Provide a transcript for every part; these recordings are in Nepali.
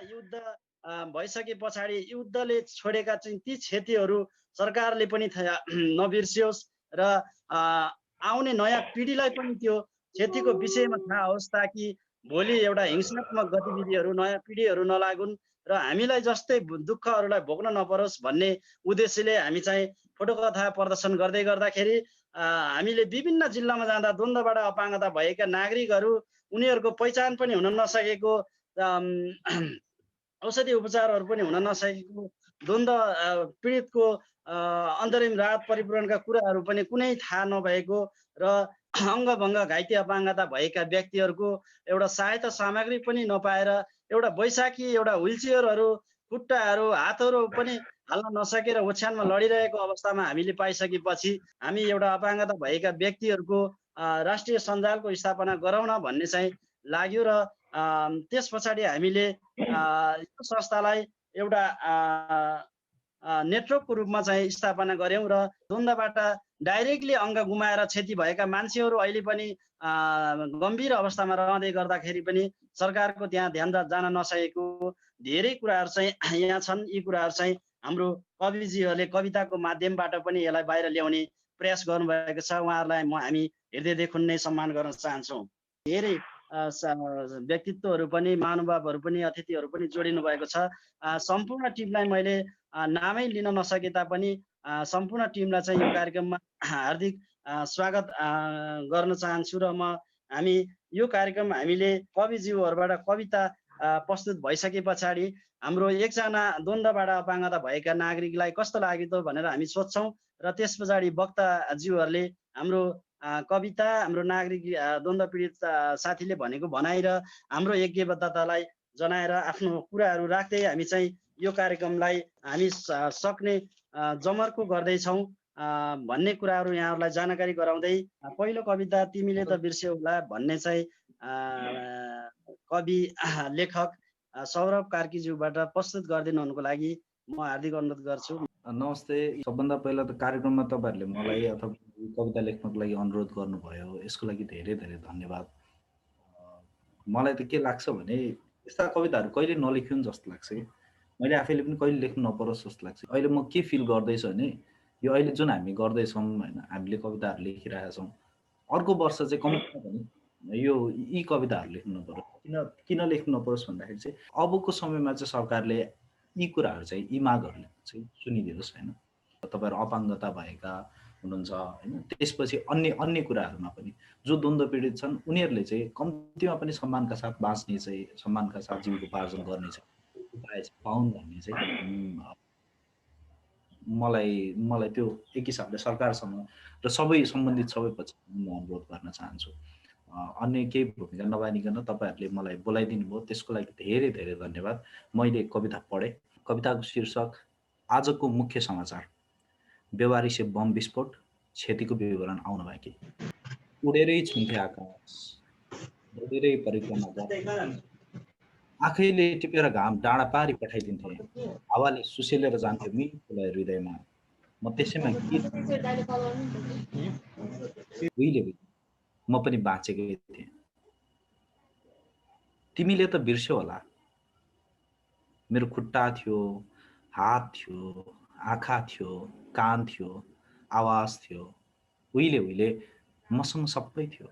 युद्ध भइसके पछाडि युद्धले छोडेका चाहिँ ती क्षतिहरू सरकारले पनि नबिर्सियोस् र आउने नयाँ पिँढीलाई पनि त्यो क्षतिको विषयमा थाहा होस्, ताकि भोलि एउटा हिंसात्मक गतिविधिहरू नयाँ पिँढीहरू नलागुन् र हामीलाई जस्तै दुःखहरूलाई भोग्न नपरोस् भन्ने उद्देश्यले हामी चाहिँ फोटोकथा प्रदर्शन गर्दै गर्दाखेरि हामीले विभिन्न जिल्लामा जाँदा द्वन्द्वबाट अपाङ्गता भएका नागरिकहरू उनीहरूको पहिचान पनि हुन नसकेको, औषधि उपचारहरू पनि हुन नसकेको, द्वन्द्व पीडितको अन्तरिम राहत परिपूरणका कुराहरू पनि कुनै थाहा नभएको र अङ्गभङ्ग घाइते अपाङ्गता भएका व्यक्तिहरूको एउटा सहायता सामग्री पनि नपाएर एउटा बैशाखी एउटा व्हिलचेयरहरू खुट्टाहरू हातहरू पनि हाल्न नसकेर ओछ्यानमा लडिरहेको अवस्थामा हामीले पाइसकेपछि हामी एउटा अपाङ्गता भएका व्यक्तिहरूको राष्ट्रिय सञ्जालको स्थापना गराउन भन्ने चाहिँ लाग्यो र त्यस पछाडि हामीले यो संस्थालाई एउटा नेटवर्कको रूपमा चाहिँ स्थापना गऱ्यौँ र द्वन्द्वबाट डाइरेक्टली अङ्ग गुमाएर क्षति भएका मान्छेहरू अहिले पनि गम्भीर अवस्थामा रहँदै गर्दाखेरि पनि सरकारको त्यहाँ ध्यान जान नसकेको धेरै कुराहरू चाहिँ यहाँ छन्। यी कुराहरू चाहिँ हाम्रो कविजीहरूले कविताको माध्यमबाट पनि यसलाई बाहिर ल्याउने प्रयास गर्नुभएको छ। उहाँहरूलाई हामी हृदयदेखि नै सम्मान गर्न चाहन्छौँ। धेरै व्यक्तित्वहरू पनि महानुभावहरू पनि अतिथिहरू पनि जोडिनु भएको छ। सम्पूर्ण टिमलाई मैले नामै लिन नसके तापनि सम्पूर्ण टिमलाई चाहिँ यो कार्यक्रममा हार्दिक स्वागत गर्न चाहन्छु र हामी यो कार्यक्रम हामीले कविज्यूहरूबाट कविता प्रस्तुत भइसके पछाडि हाम्रो एकजना द्वन्द्वबाट अपाङ्गता भएका नागरिकलाई कस्तो लाग्यो त भनेर हामी सोध्छौँ र त्यस पछाडि वक्ताज्यूहरूले हाम्रो कविता हाम्रो नागरिक द्वन्द्व पीडित साथीले भनेको भनाइ र हाम्रो यज्ञबद्धतालाई जनाएर आफ्नो कुराहरू राख्दै हामी चाहिँ यो कार्यक्रमलाई हामी सक्ने जमर्को गर्दैछौँ भन्ने कुराहरू यहाँहरूलाई जानकारी गराउँदै पहिलो कविता तिमीले त बिर्स्यौ होला भन्ने चाहिँ कवि लेखक सौरभ कार्कीज्यूबाट प्रस्तुत गरिदिनु हुनुको लागि म हार्दिक अनुरोध गर्छु। नमस्ते। सबभन्दा पहिला त कार्यक्रममा तपाईँहरूले मलाई अथवा कविता लेख्नको लागि अनुरोध गर्नुभयो, यसको लागि धेरै धेरै धन्यवाद। मलाई त के लाग्छ भने यस्ता कविताहरू कहिले नलेखिउन् जस्तो लाग्छ कि मैले आफैले पनि कहिले लेख्नु नपरोस् जस्तो लाग्छ। अहिले म के फिल गर्दैछु भने यो अहिले जुन हामी गर्दैछौँ होइन, हामीले कविताहरू लेखिरहेका छौँ, अर्को वर्ष चाहिँ कम्तीमा पनि यो यी कविताहरू लेख्नु नपरोस्। किन लेख्नु नपरोस् भन्दाखेरि चाहिँ अबको समयमा चाहिँ सरकारले यी कुराहरू चाहिँ यी मागहरूले चाहिँ सुनिदियोस् होइन। तपाईँहरू अपाङ्गता भएका हुनुहुन्छ होइन, त्यसपछि अन्य कुराहरूमा पनि जो द्वन्द्व पीडित छन् उनीहरूले चाहिँ कम्तीमा पनि सम्मानका साथ बाँच्ने चाहिँ सम्मानका साथ जीविकोपार्जन गर्ने चाहिँ उपाय पाउन् भन्ने चाहिँ मलाई त्यो एक हिसाबले सरकारसँग र सबै सम्बन्धित सबै पछि म अनुरोध गर्न चाहन्छु। अन्य केही भूमिका नबानिकन तपाईँहरूले मलाई बोलाइदिनु भयो, त्यसको लागि धेरै धेरै धन्यवाद। मैले कविता पढेँ। कविताको शीर्षक आजको मुख्य समाचार, बेवारिसे बम विस्फोट, क्षतिको विवरण आउन बाँकी। उडेरै छुन्थे आकाश, दौडेरै परिक्रमा गर्थे, आँखैले टिपेर घाम डाँडा पारी पठाइदिन्थे, हावाले सुसेलेर जान्थ्यो मिठोलाई हृदयमा। म त्यसैमा गीत उहिले म पनि बाँचेकै थिएँ। तिमीले त बिर्स्यौ होला, मेरो खुट्टा थियो, हात थियो, आँखा थियो, कान थियो, आवाज थियो, उहिले मसँग सबै थियो।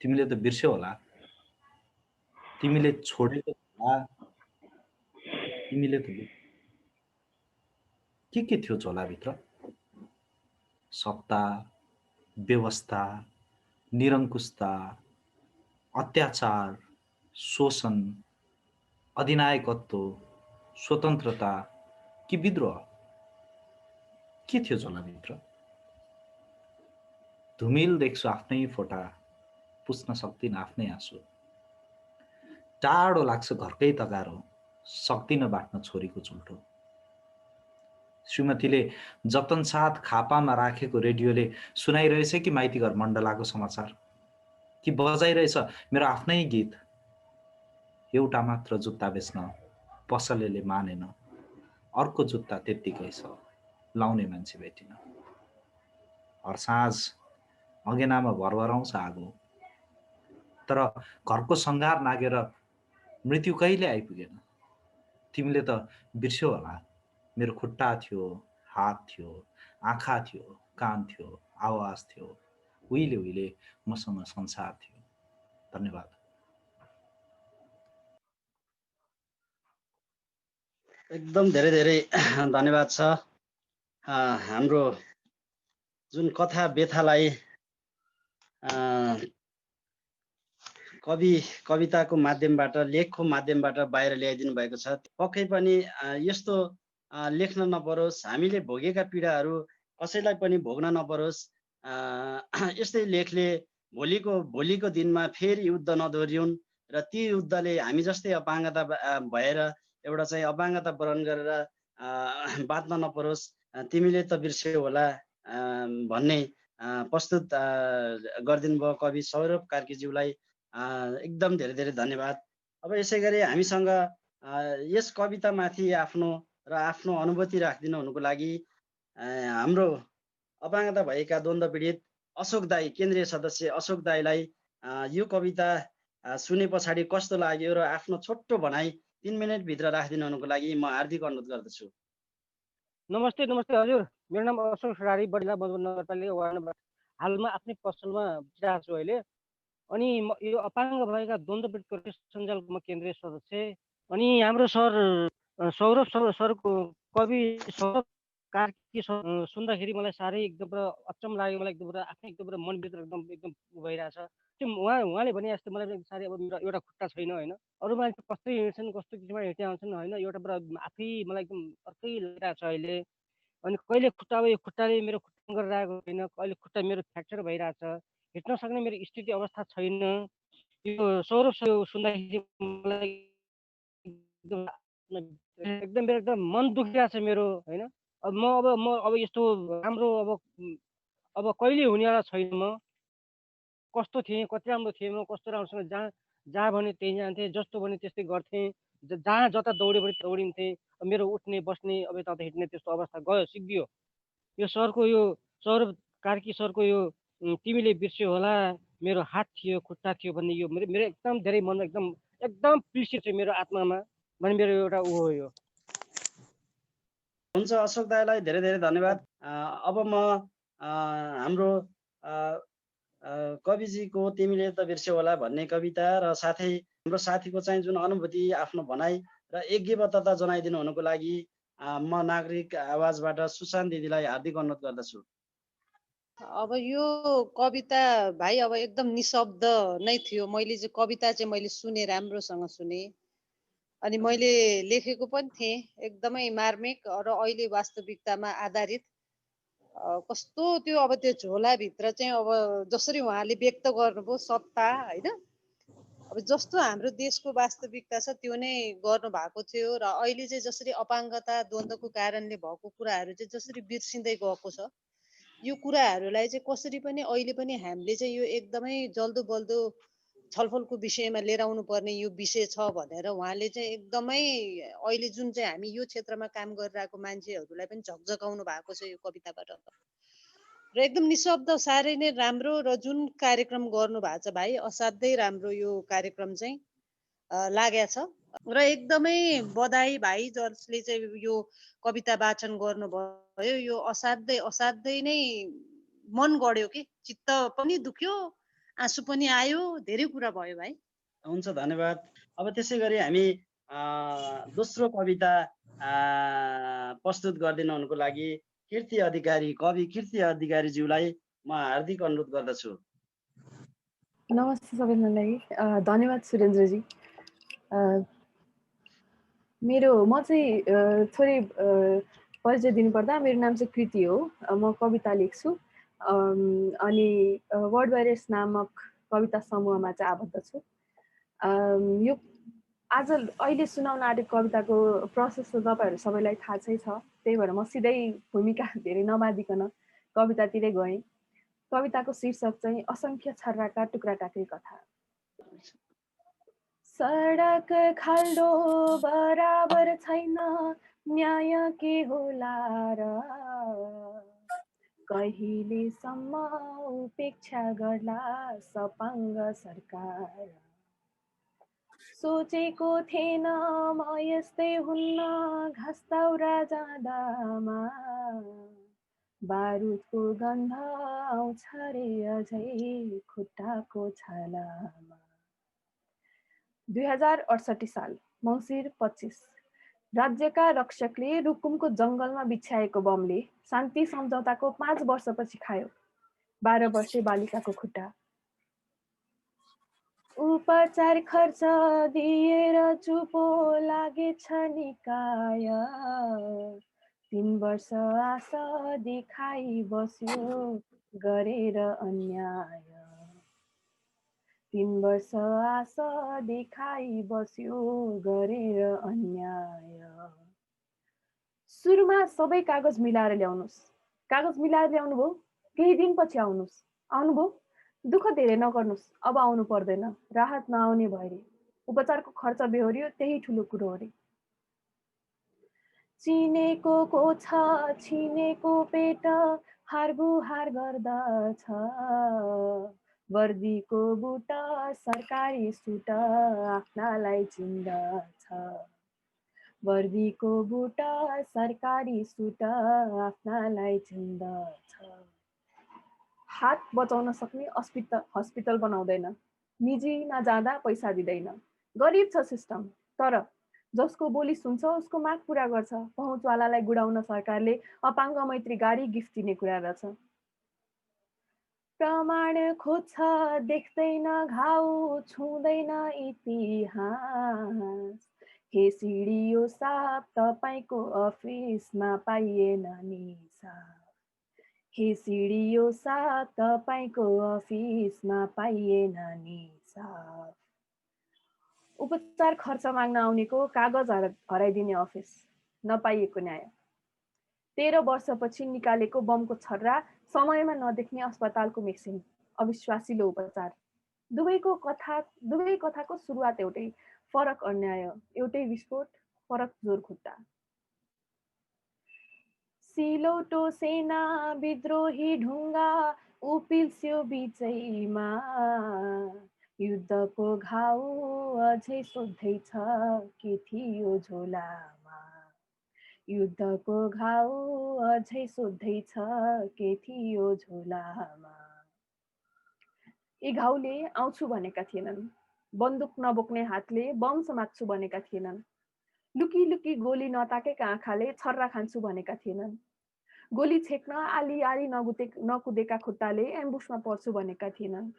तिमीले त बिर्स्यौ होला, तिमीले छोडेको होला, तिमीले त के थियो झोलाभित्र? सत्ता, व्यवस्था, निरङ्कुशता, अत्याचार, शोषण, अधिनायकत्व, स्वतन्त्रता कि विद्रोह? के थियो झोलाभित्र? धुमिल देख्छु आफ्नै फोटा, पुस्न सक्दिन आफ्नै आँसु। टाढो लाग्छ घरकै तगारो, सक्दिन बाट्न छोरीको चुल्ठो। श्रीमतीले जतन साथ खापामा राखेको रेडियोले सुनाइरहेछ कि माइतीघर मण्डलाको समाचार, कि बजाइरहेछ मेरो आफ्नै गीत। एउटा मात्र जुत्ता बेच्न पसलेले मानेन, अर्को जुत्ता त्यत्तिकै छ, लाउने मान्छे भेटिन। हर साँझ अँगेनामा भरभराउँछ आगो, तर घरको सङ्घार नागेर मृत्यु कहिले आइपुगेन, तिमीले त बिर्स्यौ होला। मेरो खुट्टा थियो, हात थियो, आँखा थियो, कान थियो, आवाज थियो। उहिले उहिले मसँग संसार थियो। धन्यवाद। एकदम धेरै धेरै धन्यवाद छ। हाम्रो जुन कथा व्यथालाई कविताको माध्यमबाट, लेखको माध्यमबाट बाहिर ल्याइदिनु भएको छ। पक्कै पनि यस्तो लेख्न नपरोस्, हामीले भोगेका पीडाहरू कसैलाई पनि भोग्न नपरोस्। यस्तै लेखले भोलिको दिनमा फेरि युद्ध नदोहोऱ्यौन् र ती युद्धले हामी जस्तै अपाङ्गता भएर एउटा चाहिँ अपाङ्गता वरण गरेर बाँच्न नपरोस्। तिमीले त बिर्स्यौ होला भन्ने प्रस्तुत गरिदिनु भयो कवि सौरभ कार्कीज्यूलाई एकदम धेरै धेरै धन्यवाद। अब यसै गरी हामीसँग यस कवितामाथि आफ्नो अनुभूति राखिदिनु हुनुको लागि हाम्रो अपाङ्गता भएका द्वन्द्व पीडित अशोक दाई, केन्द्रीय सदस्य अशोक दाईलाई यो कविता सुने पछाडि कस्तो लाग्यो र आफ्नो छोटो भनाइ 3 मिनटभित्र राखिदिनु हुनुको लागि म हार्दिक अनुरोध गर्दछु। नमस्ते हजुर, मेरो नाम अशोक सरारी, बडीला मधुबन नगरपालिका वार्ड नम्बर। हालमा आफ्नै पसलमा बसिरहेको छु अहिले। अनि यो अपाङ्ग भएका द्वन्द्व पीडित सञ्जालको म केन्द्रीय सदस्य। अनि हाम्रो सर सौरभ सरको कवि सौरभ कार्की सुन्दाखेरि मलाई साह्रै एकदम पुरा अचम्म लाग्यो। मलाई एकदम पुरा आफ्नै एकदम पुरा मनभित्र एकदम भइरहेछ। त्यो उहाँले भने जस्तो मलाई साह्रै अब मेरो एउटा खुट्टा छैन होइन, अरू मान्छे कस्तो हिँड्छन्, कस्तो किसिममा हिँड्दै आउँछन् होइन, एउटा पुरा आफै मलाई एकदम अर्कै लागिरहेको छ अहिले। अनि कहिले खुट्टा अब यो खुट्टाले मेरो खुट्टा गरेर आएको छैन, कहिले खुट्टा मेरो फ्र्याक्चर भइरहेछ, हिँड्न सक्ने मेरो स्थिति अवस्था छैन। यो सौरभ सुन्दाखेरि मलाई एकदम मेरो एकदम मन दुखिरहेको छ मेरो होइन। अब म अब यस्तो राम्रो अब कहिले हुनेवाला छैन। म कस्तो थिएँ, कति राम्रो थिएँ म, कस्तो राम्रोसँग जहाँ भने त्यहीँ जान्थेँ, जस्तो भने त्यस्तै गर्थेँ, जहाँ जता दौड्यो भने दौडिन्थेँ। मेरो उठ्ने बस्ने अब यता हिँड्ने त्यस्तो अवस्था गयो, सिद्धियो। यो सरको यो सौरभ कार्की सरको यो तिमीले बिर्स्यौ होला, मेरो हात थियो, खुट्टा थियो भन्ने यो मेरो एकदम धेरै मनमा एकदम पिर्सियो छ मेरो आत्मामा भन्ने मेरो एउटा ऊ हो यो। हुन्छ अशोक दाईलाई धेरै धेरै धन्यवाद। अब म हाम्रो कविजीको तिमीले त बिर्स्यौ होला भन्ने कविता र साथै हाम्रो साथीको चाहिँ जुन अनुभूति, आफ्नो भनाइ र एकग्रीवद्धता जनाइदिनु हुनुको लागि म नागरिक आवाजबाट सुशान्त दिदीलाई हार्दिक अनुरोध गर्दछु। अब यो कविता भाइ अब एकदम निशब्द नै थियो। मैले चाहिँ कविता चाहिँ मैले सुने, राम्रोसँग सुने, अनि मैले लेखेको पनि थिएँ, एकदमै मार्मिक र अहिले वास्तविकतामा आधारित। कस्तो त्यो अब त्यो झोलाभित्र चाहिँ अब जसरी उहाँले व्यक्त गर्नुभयो सत्ता होइन, अब जस्तो हाम्रो देशको वास्तविकता छ त्यो नै गर्नु भएको थियो। र अहिले चाहिँ जसरी अपाङ्गता द्वन्द्वको कारणले भएको कुराहरू चाहिँ जसरी बिर्सिँदै गएको छ, यो कुराहरूलाई चाहिँ कसरी पनि अहिले पनि हामीले चाहिँ यो एकदमै जल्दो बल्दो छलफलको विषयमा लिएर आउनु पर्ने यो विषय छ भनेर उहाँले चाहिँ एकदमै अहिले जुन चाहिँ हामी यो क्षेत्रमा काम गरिरहेको मान्छेहरूलाई पनि झकझकाउनु भएको छ यो कविताबाट। र एकदम निशब्द साह्रै नै राम्रो। र जुन कार्यक्रम गर्नु भएको छ भाइ, असाध्यै राम्रो यो कार्यक्रम चाहिँ लागेको छ। र एकदमै बधाई भाइ जसले चाहिँ यो कविता वाचन गर्नुभयो। यो असाध्यै नै मन गढ्यो कि, चित्त पनि दुख्यो, आँसु पनि आयो, धेरै कुरा भयो भाइ। हुन्छ धन्यवाद। अब त्यसै गरी हामी दोस्रो कविता प्रस्तुत गरिदिनु हुनुको लागि कवि कीर्ति अधिकारीज्यूलाई म हार्दिक अनुरोध गर्दछु। नमस्ते सबैजनालाई, धन्यवाद सुरेन्द्रजी। म चाहिँ थोरै परिचय दिनुपर्दा मेरो नाम चाहिँ कृति हो। म कविता लेख्छु अनि वर्ड वायरस नामक कविता समूहमा चाहिँ आबद्ध छु। यो आज अहिले सुनाउन आँटेको कविताको प्रोसेस त तपाईँहरू सबैलाई थाहा छ, त्यही भएर म सिधै भूमिका धेरै नबाँधिकन कवितातिरै गएँ। कविताको शीर्षक चाहिँ असङ्ख्य छर्राका टुक्रा टाक्री कथा। सडक खाल्डो बराबर छैन, न्याय के होला र, कहिलेसम्म उपेक्षा गर्ला सपाङ्ग सरकार। सोचेको थिएन म यस्तै हुन्न घाँस दाउरा जाँदामा बारुदको गन्ध आउँछ रे अझै खुट्टाको छालामा। 2068 साल मङ्सिर 25 राज्यका रक्षकले रुकुमको जङ्गलमा बिछ्याएको बमले शान्ति सम्झौताको 5 वर्षपछि खायो 12 वर्षे बालिकाको खुट्टा। उपचार खर्च दिएर चुपो लागेछ निकाय 3 वर्ष आशा देखाइ बस्यो गरेर अन्याय। 3 वर्ष आशा देखाइ बस्यो गरेर अन्याय। सुरुमा सबै कागज मिलाएर ल्याउनुस्। कागज मिलाएर ल्याउनुभयो, केही दिनपछि आउनुस्। आउनुभयो, दुःख धेरै नगर्नुस्, अब आउनु पर्दैन, राहत नआउने भयो रे, उपचारको खर्च बेहोरियो, त्यही ठुलो कुरो हो रे। चिनेको को छ छिनेको पेट हारगुहार गर्दछ वर्दीको बुट सरकारी सुट आफ्नालाई चिन्दछ वर्दीको बुट सरकारी सुट आफ्नालाई चिन्दछ। हात बचाउन सक्ने हस्पिटल बनाउँदैन, निजीमा जाँदा पैसा दिँदैन, गरिब छ सिस्टम, तर जसको बोली सुन्छ उसको माग पुरा गर्छ। पहुँचवालालाई गुडाउन सरकारले अपाङ्ग मैत्री गाडी गिफ्ट दिने कुरा रहेछ। प्रमाण खोज्छ देख्दैन घाउ छुँदैन इतिहास हे सिडिओ साहब तपाईको अफिसमा पाइएन नि साफ हे सिडिओ साहब तपाईको अफिसमा पाइएन नि साफ। उपचार खर्च माग्न आउनेको कागज हराइदिने अफिस, नपाइएको न्याय। 13 वर्षपछि निकालेको बमको छर्रा, समयमा नदेख्ने अस्पतालको मेसिन, अविश्वासिलो उपचार। दुवै कथाको सुरुवात एउटै, फरक अन्याय, एउटै विस्फोट, फरक जोर खुट्टा। सिलौटो सेना विद्रोही ढुङ्गा उपिल्स्यो बिचैमा युद्धको घाउ अझै सोध्दैछ के थियो झोलामा युद्धको घाउ अझै सोध्दैछ के थियो झोलामा। यी घाउले आउँछु भनेका थिएनन्, बन्दुक नबोक्ने हातले बम समात्छु भनेका थिएनन्, लुकी लुकी गोली नताकेका आँखाले छर्रा खान्छु भनेका थिएनन्, गोली छेक्न आली आली नकुदेका खुट्टाले एम्बुसमा पर्छु भनेका थिएनन्।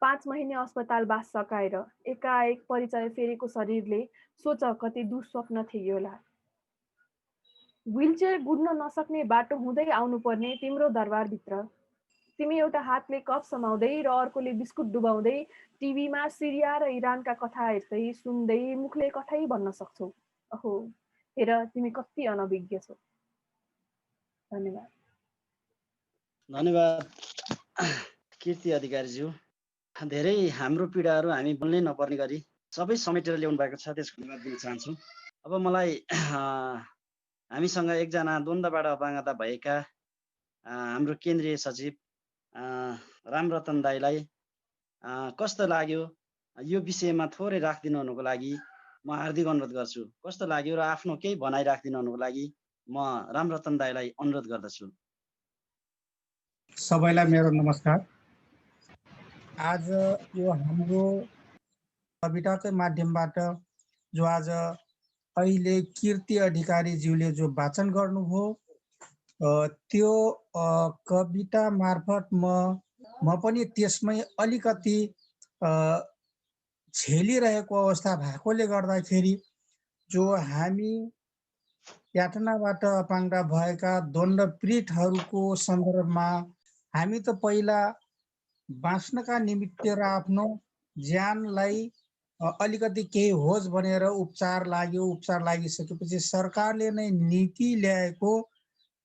5 महिने अस्पताल बास सकाएर एकाएक परिचय फेरेको शरीरले सोच कति दुस्वप्न थियो होला। व्हीलचेयर गुड्न नसक्ने बाटो हुँदै आउनुपर्ने तिम्रो दरबारभित्र तिमी एउटा हातले कप समाउँदै र अर्कोले बिस्कुट डुबाउँदै टिभीमा सिरिया र इरानका कथा हेर्दै सुन्दै मुखले कतै भन्न सक्छौ, अहो हेर तिमी कति अनभिज्ञ छौ। धन्यवाद। धन्यवाद कीर्ति अधिकारीज्यू। धेरै हाम्रो पीडाहरू हामी बोल्नै नपर्ने गरी सबै समेटेर ल्याउनु भएको छ, त्यसको धन्यवाद दिन चाहन्छु। अब मलाई हामीसँग एकजना द्वन्द्वबाट अपाङ्गता भएका हाम्रो केन्द्रीय सचिव रामरतन दाईलाई कस्तो लाग्यो यो विषयमा थोरै राखिदिनु हुनुको लागि म हार्दिक अनुरोध गर्छु। कस्तो लाग्यो र आफ्नो केही भनाइ राखिदिनु हुनुको लागि म रामरतन दाईलाई अनुरोध गर्दछु। सबैलाई मेरो नमस्कार। आज यो हाम्रो कविताकै माध्यमबाट जो आज अहिले कीर्ति अधिकारीज्यूले जो वाचन गर्नुभयो त्यो कविता मार्फत म पनि त्यसमै अलिकति झेलिरहेको अवस्था भएकोले गर्दाखेरि जो हामी यातनाबाट अपाङ्ग भएका द्वन्द्वपीडितहरूको सन्दर्भमा हामी त पहिला बाँच्नका निमित्त र आफ्नो ज्यानलाई अलिकति केही होस् भनेर उपचार लाग्यो। उपचार लागिसकेपछि सरकारले नै नीति ल्याएको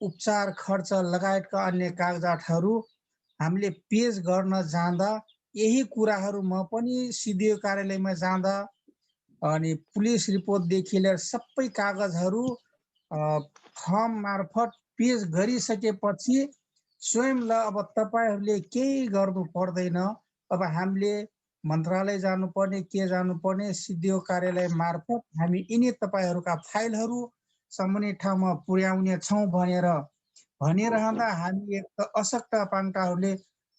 उपचार खर्च लगायतका अन्य कागजातहरू हामीले पेश गर्न जाँदा यही कुराहरू म पनि सिडिओ कार्यालयमा जाँदा अनि पुलिस रिपोर्टदेखि लिएर सबै कागजहरू फर्म मार्फत पेश गरिसकेपछि स्वयं ल अब तपाईहरूले केही गर्नु पर्दैन, अब हामीले मन्त्रालय जानुपर्ने के जानुपर्ने सिडिओ कार्यालय मार्फत हामी यिनी तपाईँहरूका फाइलहरू सम्बन्धित ठाउँमा पुर्याउने छौँ भनेर भनिरहँदा हामी एक त अशक्त अपाङ्गताहरूले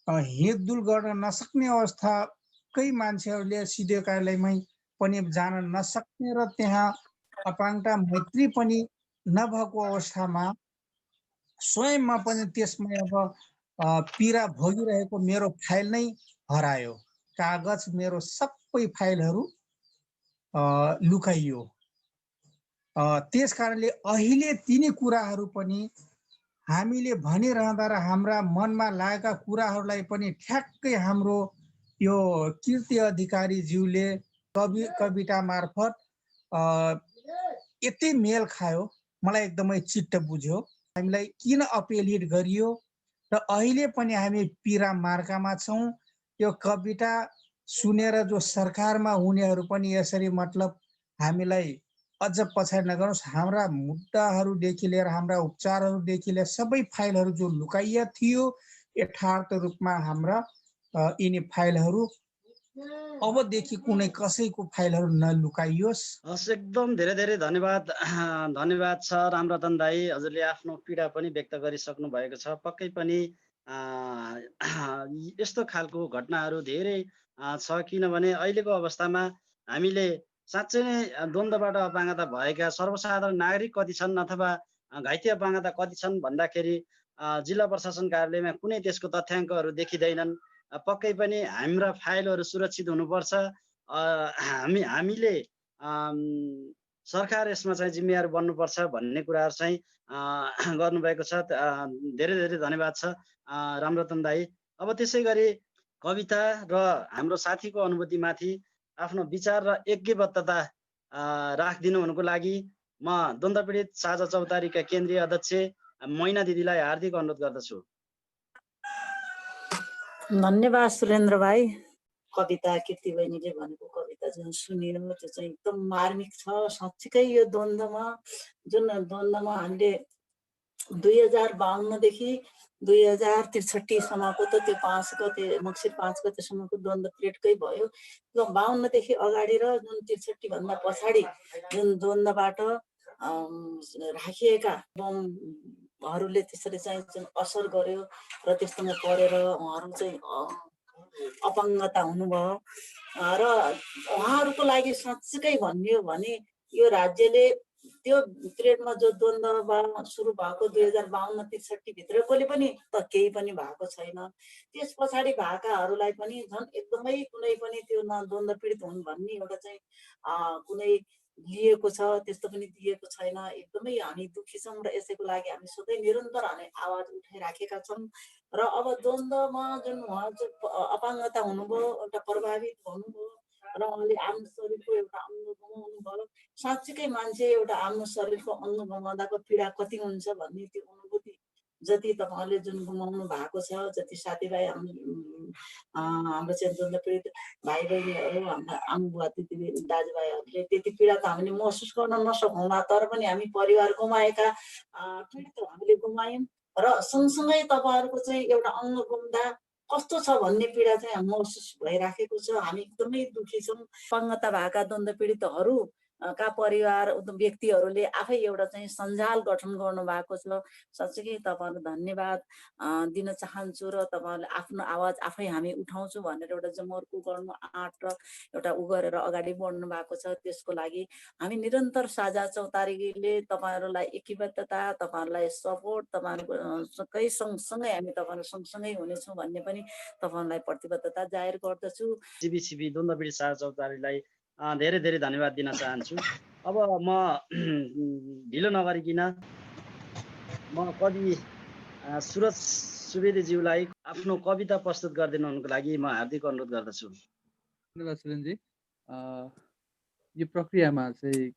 हिँडडुल गर्न नसक्ने अवस्थाकै मान्छेहरूले सिडिओ कार्यालयमै पनि जान नसक्ने र त्यहाँ अपाङ्गता मैत्री पनि नभएको अवस्थामा स्वयंमा पनि त्यसमै अब पीडा भोगिरहेको मेरो फाइल नै हरायो। कागज मेरो सबै फाइलहरू लुकाइयो। त्यस कारणले अहिले तिनी कुराहरू पनि हामीले भनिरहँदा र हाम्रा मनमा लागेका कुराहरूलाई पनि ठ्याक्कै हाम्रो यो कीर्ति अधिकारीज्यूले कविता मार्फत यति मेल खायो, मलाई एकदमै चित्त बुझ्यो। हामीलाई किन अपेलिट गरियो र अहिले पनि हामी पीडा मार्कामा छौँ। यो कविता सुनेर जो सरकारमा हुनेहरू पनि यसरी मतलब हामीलाई अझ पछाडि नगर्नुहोस्। हाम्रा मुद्दाहरूदेखि लिएर हाम्रा उपचारहरूदेखि लिएर सबै फाइलहरू जो लुकाइया थियो यथार्थ रूपमा हाम्रा यिनी फाइलहरू अबदेखि कुनै कसैको फाइलहरू नलुकाइयोस्। हस्, एकदम धेरै धेरै धन्यवाद। धन्यवाद छ रामरतन दाई, हजुरले आफ्नो पीडा पनि व्यक्त गरिसक्नु भएको छ। पक्कै पनि यस्तो खालको घटनाहरू धेरै छ, किनभने अहिलेको अवस्थामा हामीले साँच्चै नै द्वन्द्वबाट अपाङ्गता भएका सर्वसाधारण नागरिक कति छन् अथवा घाइते अपाङ्गता कति छन् भन्दाखेरि जिल्ला प्रशासन कार्यालयमा कुनै त्यसको तथ्याङ्कहरू देखिँदैनन्। पक्कै पनि हाम्रा फाइलहरू सुरक्षित हुनुपर्छ। हामीले सरकार यसमा चाहिँ जिम्मेवार बन्नुपर्छ भन्ने कुराहरू चाहिँ गर्नुभएको छ। धेरै धेरै धन्यवाद छ रामरतन दाई। अब त्यसै गरी कविता र हाम्रो साथीको अनुभूतिमाथि आफ्नो विचार र यज्ञबद्धता राखिदिनु हुनुको लागि म द्वन्द्व पीडित साझा चौतारीका केन्द्रीय अध्यक्ष मैना दिदीलाई हार्दिक अनुरोध गर्दछु। धन्यवाद सुरेन्द्र भाइ। कविता कीर्ति बहिनीले भनेको कविता जुन सुनियो त्यो चाहिँ एकदम मार्मिक छ। साँच्चीकै यो द्वन्द्वमा हामीले 2052 देखि 2063सम्मको त त्यो 5 गते मङ्सिर 5 गतेसम्मको द्वन्द्व पिरियडकै भयो। त्यो 52 देखि अगाडि र जुन 63 भन्दा पछाडि जुन द्वन्द्वबाट राखिएका बमहरूले त्यसरी चाहिँ जुन असर गर्यो र त्यस्तोमा परेर उहाँहरू चाहिँ अपाङ्गता हुनुभयो र उहाँहरूको लागि साँच्चीकै भनियो भने यो राज्यले त्यो पिरियडमा जो द्वन्द्व सुरु भएको 2052-63 भित्रकोले पनि त केही पनि भएको छैन। त्यस पछाडि भएकाहरूलाई पनि झन् एकदमै कुनै पनि त्यो न द्वन्द्व पीडित हुन् भन्ने एउटा चाहिँ कुनै लिएको छ, त्यस्तो पनि दिएको छैन। एकदमै हामी दुःखी छौँ र यसैको लागि हामी सधैँ निरन्तर हामी आवाज उठाइराखेका छौँ। र अब द्वन्द्वमा जुन उहाँ चाहिँ अपाङ्गता हुनुभयो, एउटा प्रभावित हुनुभयो र उहाँले आफ्नो शरीरको एउटा अङ्ग गुमाउनु भयो। साँच्चीकै मान्छे एउटा आफ्नो शरीरको अङ्ग गुमाउँदाको पीडा कति हुन्छ भन्ने त्यो अनुभूति जति तपाईँहरूले जुन गुमाउनु भएको छ, जति साथीभाइ हाम्रो चाहिँ द्वन्द्व पीडित भाइ बहिनीहरू, हाम्रा आमा दिदी दाजुभाइहरूले त्यति पीडा त हामीले महसुस गर्न नसकौँला, तर पनि हामी परिवार गुमाएका पीडित हामीले गुमायौँ। र सँगसँगै तपाईँहरूको चाहिँ एउटा अङ्ग गुम्दा कस्तो छ भन्ने पीडा चाहिँ महसुस भइराखेको छ। हामी एकदमै दुःखी छौँ। अपाङ्गता भएका द्वन्द्व पीडितहरू का परिवार व्यक्तिहरूले आफै एउटा चाहिँ सञ्जाल गठन गर्नु भएको छ। साँच्चै तपाईँहरू धन्यवाद दिन चाहन्छु र तपाईँहरूले आफ्नो आवाज आफै हामी उठाउँछु भनेर एउटा जमर्को गर्नु आँट र एउटा गरेर अगाडि बढ्नु भएको छ। त्यसको लागि हामी निरन्तर साझा चौतारीले तपाईँहरूलाई एकीबद्धता, तपाईँहरूलाई सपोर्ट, तपाईँहरूकै सँगसँगै हामी तपाईँहरू सँगसँगै हुनेछौँ भन्ने पनि तपाईँहरूलाई प्रतिबद्धता जाहेर गर्दछु। जिबिसिबी द्वन्द्व पीडित साझा चौतारीलाई धेरै धेरै धन्यवाद दिन चाहन्छु। अब म ढिलो नगरिकन म कवि सुरज सुवेदीज्यूलाई आफ्नो कविता प्रस्तुत गरिदिनु हुनुको लागि म हार्दिक अनुरोध गर्दछु। धन्यवाद सुरेनजी। यो प्रक्रियामा चाहिँ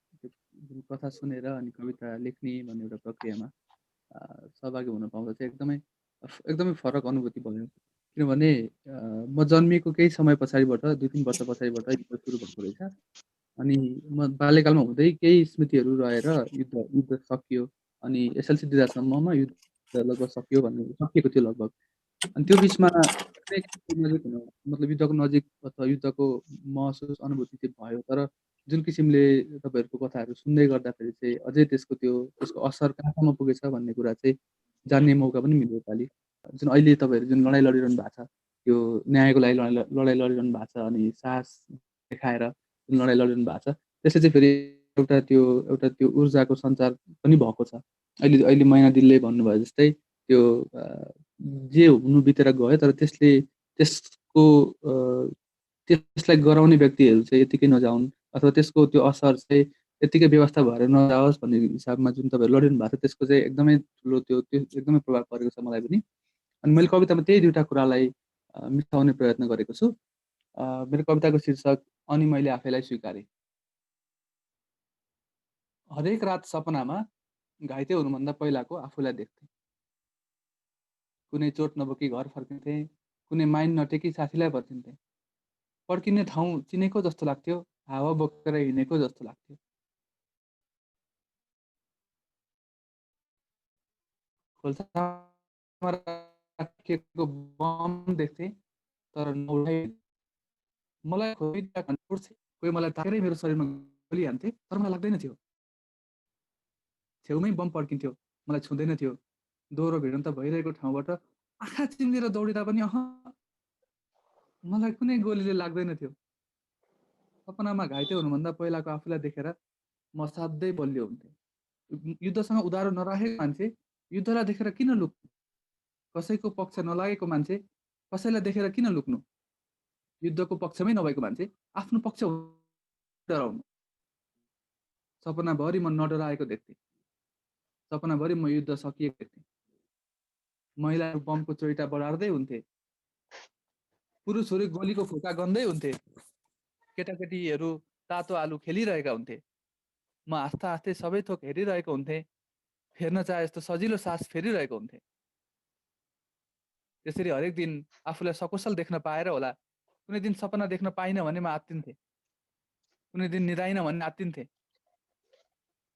कथा सुनेर अनि कविता लेख्ने भन्ने एउटा प्रक्रियामा सहभागी हुन पाउँदा चाहिँ एकदमै फरक अनुभूति भयो। किनभने म जन्मिएको केही समय पछाडिबाट 2-3 वर्ष पछाडिबाट युद्ध सुरु भएको रहेछ। अनि म बाल्यकालमा हुँदै केही स्मृतिहरू रहेर युद्ध सकियो। अनि एसएलसी दिँदासम्ममा युद्ध लगभग सकियो भन्ने सकिएको थियो लगभग। अनि त्यो बिचमा नजिक हुनु मतलब युद्धको नजिक अथवा युद्धको महसुस अनुभूति चाहिँ भयो, तर जुन किसिमले तपाईँहरूको कथाहरू सुन्दै गर्दाखेरि चाहिँ अझै त्यसको असर कहाँसम्म पुगेछ भन्ने कुरा चाहिँ जान्ने मौका पनि मिल्यो योपालि। जुन अहिले तपाईँहरू जुन लडाइँ लडिरहनु भएको छ, त्यो न्यायको लागि लडाइँ लडिरहनु भएको छ, अनि साहस देखाएर जुन लडाइँ लडिरहनु भएको छ, त्यसले चाहिँ फेरि एउटा त्यो ऊर्जाको सञ्चार पनि भएको छ। अहिले मैना दिदीले भन्नुभयो जस्तै त्यो जे हुनु बितेर गयो, तर त्यसलाई गराउने व्यक्तिहरू चाहिँ यतिकै नजाउन्, अथवा त्यसको त्यो असर चाहिँ यतिकै व्यवस्था भएर नजाओस् भन्ने हिसाबमा जुन तपाईँहरू लडिरहनु भएको छ, त्यसको चाहिँ एकदमै ठुलो त्यो एकदमै प्रभाव परेको छ मलाई पनि। अनि मैले कवितामा त्यही दुईवटा कुरालाई मिसाउने प्रयत्न गरेको छु। मेरो कविताको शीर्षक अनि मैले आफैलाई स्वीकारेँ। हरेक रात सपनामा घाइते हुनुभन्दा पहिलाको आफूलाई देख्थेँ। कुनै चोट नबोकी घर फर्किन्थेँ, कुनै माइन नटेकी साथीलाई पर्खिन्थेँ। पड्किने ठाउँ चिनेको जस्तो लाग्थ्यो, हावा बोकेर हिँडेको जस्तो लाग्थ्यो। खोल्सामा राखिएको बम देख्थेँ, तर नउठाइ। मलाई कोही मलाई ताकेरै मेरो शरीरमा गोली हान्थे, तर मलाई लाग्दैन थियो। छेउमै बम पड्किन्थ्यो, मलाई छुँदैन थियो। दोहोरो भिडन्त भइरहेको ठाउँबाट आँखा चिम्लेर दौडिँदा पनि मलाई कुनै गोलीले लाग्दैन थियो। सपनामा घाइते हुनुभन्दा पहिलाको आफूलाई देखेर म असाध्यै बलियो हुन्थेँ। युद्धसँग उधारो नराखेको मान्छे युद्धलाई देखेर किन लुक्नु? कसैको पक्ष नलागेको मान्छे कसैलाई देखेर किन लुक्नु? युद्धको पक्षमै नभएको मान्छे आफ्नो पक्ष डराउनु। सपनाभरि म नडराएको देख्थेँ। सपनाभरि म युद्ध सकिएको देख्थेँ। महिलाहरू बमको चोइटा बढार्दै हुन्थे, पुरुषहरू गोलीको फुका गन्दै हुन्थे, केटाकेटीहरू तातो आलु खेलिरहेका हुन्थे। म आस्था आस्थे सबै थोक हेरिरहेको हुन्थेँ, फेर्न चाहे जस्तो सजिलो सास फेरिरहेको हुन्थेँ। त्यसरी हरेक दिन आफूलाई सकुशल देख्न पाएर होला, कुनै दिन सपना देख्न पाइनँ भने म आत्तिन्थेँ, कुनै दिन निदाइनँ भने आत्तिन्थेँ।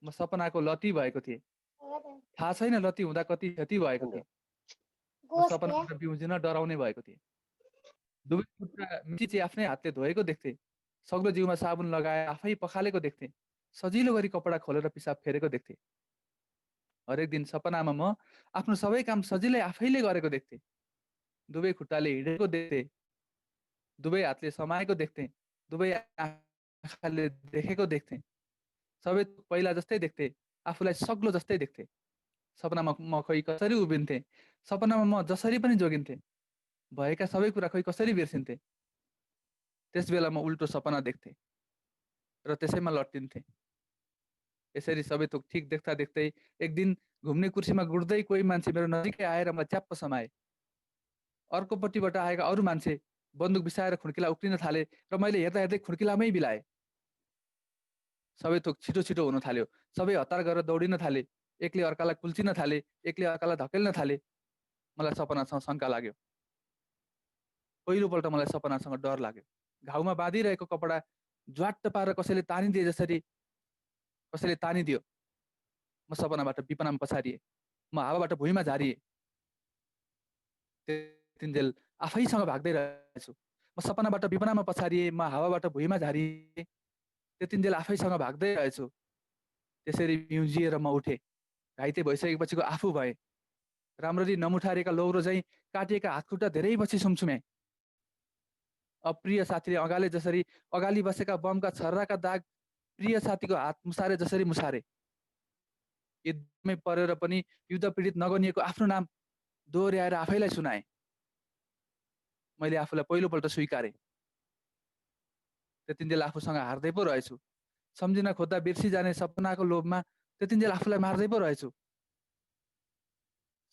म सपनाको लती भएको थिएँ, थाहा छैन लती हुँदा कति क्षति भएको थिएँ। म सपनाबाट बिउजिन डराउने भएको थिएँ। दुवै खुट्टा मिची आफ्नै हातले धोएको देख्थेँ, सग्लो जिउमा साबुन लगाए आफै पखालेको देख्थेँ, सजिलो गरी कपडा खोलेर पिसाब फेरेको देख्थेँ। हरेक दिन सपनामा म आफ्नो सबै काम सजिलै आफैले गरेको देख्थेँ। दुवै खुट्टाले हिँडेको देख्थेँ, दुवै हातले समाएको देख्थेँ, दुवै आँखाले देखेको देख्थेँ। सबै पहिला जस्तै देख्थेँ, आफूलाई सग्लो जस्तै देख्थेँ। सपनामा म खोइ कसरी उभिन्थेँ, सपनामा म जसरी पनि जोगिन्थेँ, भएका सबै कुरा खोइ कसरी बिर्सिन्थेँ। त्यस बेला म उल्टो सपना देख्थेँ र त्यसैमा लट्टिन्थेँ। यसरी सबै थोक ठिक देख्दा देख्दै एक दिन घुम्ने कुर्सीमा गुड्दै कोही मान्छे मेरो नजिकै आएर म च्याप्प समाए। अर्कोपट्टिबाट आएका अरू मान्छे बन्दुक बिसाएर खुड्किला उक्लिन थाले र मैले हेर्दा हेर्दै खुड्किलामै बिलाए। सबै थोक छिटो छिटो हुन थाल्यो, सबै हतार गरेर दौडिन थाले, एकले अर्कालाई कुल्चिन थाले, एकले अर्कालाई धकेल्न थाले। मलाई सपनासँग शङ्का लाग्यो। पहिलोपल्ट मलाई सपनासँग डर लाग्यो। घाउमा बाँधिरहेको कपडा ज्वाट्ट पारेर कसैले तानिदिए जसरी कसैले तानिदियो। म सपनाबाट विपनामा पछारिएँ, म हावाबाट भुइँमा झारिएँ। त्यतिन्जेल आफैसँग भाग्दै रहेछु। म सपनाबाट विपनामा पछारिएँ, म हावाबाट भुइँमा झारिएँ। त्यतिन्जेल आफैसँग भाग्दै रहेछु। त्यसरी म्युजिएर म उठेँ, घाइते भइसकेपछिको आफू भएँ। राम्ररी नमुठारेका लौरो झैँ काटिएका हातखुट्टा धेरै पछि सुमसुमे। अप्रिय साथीले अगाले जसरी अगालि बसेका बमका छर्राका दाग प्रिय साथीको हात मुसारे जसरी मुसारे। युद्धमै परेर पनि युद्ध पीडित नगनिएको आफ्नो नाम दोहोर्याएर आफैलाई सुनाए। मैले आफूलाई पहिलोपल्ट स्वीकारेँ। त्यतिन्जेल आफूसँग हार्दै पो रहेछु। सम्झिन खोज्दा बिर्सी जाने सपनाको लोभमा त्यतिन्जेल आफूलाई मार्दै पो रहेछु।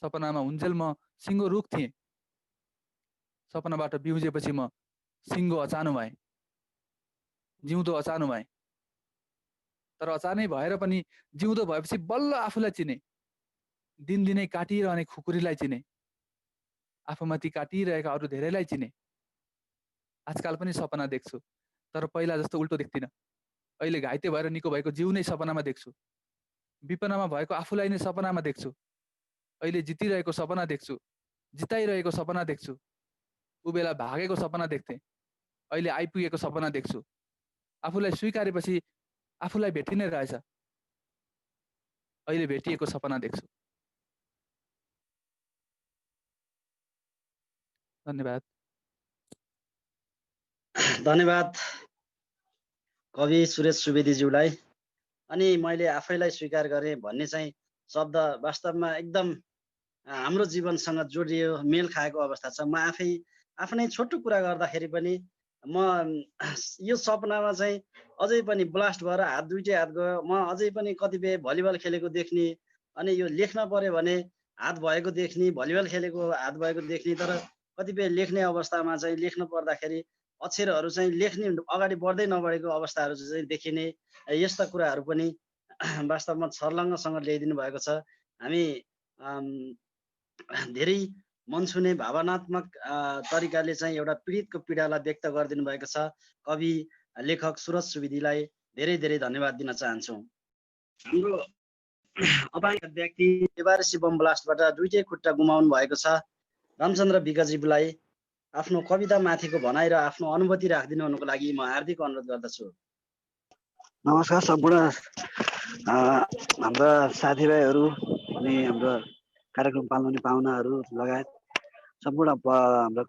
सपनामा हुन्जेल म सिङ्गो रुख थिएँ, सपनाबाट बिउजेपछि म सिङ्गो अचानो भएँ, जिउँदो अचानो भएँ। तर अचानै भएर पनि जिउँदो भएपछि बल्ल आफूलाई चिने, दिनदिनै काटिरहने खुकुरीलाई चिने, आफूमाथि काटिरहेका अरू धेरैलाई चिने। आजकाल पनि सपना देख्छु, तर पहिला जस्तो उल्टो देख्दिनँ। अहिले घाइते भएर निको भएको जिउ नै सपनामा देख्छु, विपनामा भएको आफूलाई नै सपनामा देख्छु। अहिले जितिरहेको सपना देख्छु, जिताइरहेको सपना देख्छु, ऊ बेला भागेको सपना देख्थेँ, अहिले आइपुगेको सपना देख्छु। आफूलाई स्वीकारेपछि आफूलाई भेटिने रहेछ, अहिले भेटिएको सपना देख्छु। धन्यवाद। धन्यवाद कवि सुरेश सुवेदीज्यूलाई। अनि मैले आफैलाई स्वीकार गरेँ भन्ने चाहिँ शब्द वास्तवमा एकदम हाम्रो जीवनसँग जोडियो, मेल खाएको अवस्था छ। म आफ्नै छोटो कुरा गर्दाखेरि पनि म यो सपनामा चाहिँ अझै पनि ब्लास्ट भएर दुइटै हात गयो। म अझै पनि कतिपय भलिबल खेलेको देख्ने, अनि यो लेख्न पर्यो भने हात भएको देख्ने, भलिबल खेलेको हात भएको देख्ने, तर कतिपय लेख्ने अवस्थामा चाहिँ लेख्नु पर्दाखेरि अक्षरहरू चाहिँ लेख्ने अगाडि बढ्दै नबढेको अवस्थाहरू चाहिँ देखिने, यस्ता कुराहरू पनि वास्तवमा छर्लङ्गसँग ल्याइदिनु भएको छ। हामी धेरै मन छुने भावनात्मक तरिकाले चाहिँ एउटा पीडितको पीडालाई व्यक्त गरिदिनु भएको छ। कवि लेखक सुरज सुवेदीलाई धेरै धेरै धन्यवाद दिन चाहन्छौँ। हाम्रो अपाङ्ग व्यक्ति एबारेसी बम ब्लास्टबाट दुईटै खुट्टा गुमाउनु भएको छ रामचन्द्र विगजीलाई आफ्नो कविता माथिको भनाइ र आफ्नो अनुभूति राखिदिनु हुनुको लागि म हार्दिक अनुरोध गर्दछु। नमस्कार सम्पूर्ण हाम्रा साथीभाइहरू अनि हाम्रो कार्यक्रम पाल्ने पाहुनाहरू लगायत सम्पूर्ण हाम्रा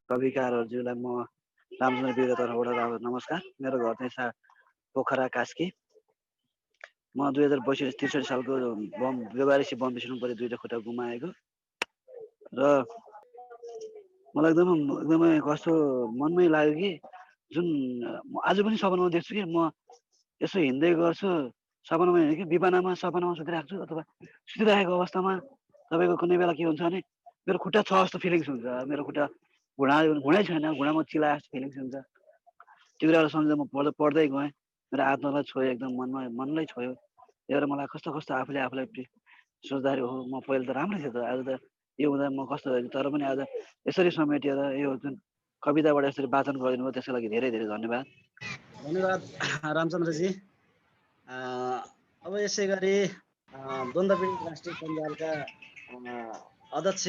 कविकारहरूज्यूलाई म रामचन्द्र विगको तर्फबाट नमस्कार। मेरो घर चाहिँ पोखरा कास्की। म 2062 सालको बम बेबारेसी बम विस्फोटमा परि दुईटा खुट्टा गुमाएको र मलाई एकदमै कस्तो मनमै लाग्यो कि जुन आज पनि सपनामा देख्छु कि म यसो हिँड्दै गर्छु, सपनामा हिँडेँ कि बिपनामा सपनामा सुतिरहेको छु, अथवा सुतिरहेको अवस्थामा तपाईँको कुनै बेला के हुन्छ भने मेरो खुट्टा छ जस्तो फिलिङ्स हुन्छ। मेरो खुट्टा घुँडै छैन, घुँडामा चिलाए जस्तो फिलिङ्स हुन्छ। त्यो कुराहरू सम्झेर म पढ्दै गएँ, मेरो आत्मालाई छोयो, एकदम मनलाई छोयो। त्यही भएर मलाई कस्तो आफूलाई सोच्दाखेरि हो म पहिला त राम्रै थियो त, आज त यो हुँदा म कस्तो भयो। तर पनि आज यसरी समेटेर यो जुन कविताबाट यसरी वाचन गरिदिनु भयो त्यसको लागि धेरै धेरै धन्यवाद। धन्यवाद रामचन्द्रजी। अब यसै गरी द्वन्द्व पीडित राष्ट्रिय सञ्जालका अध्यक्ष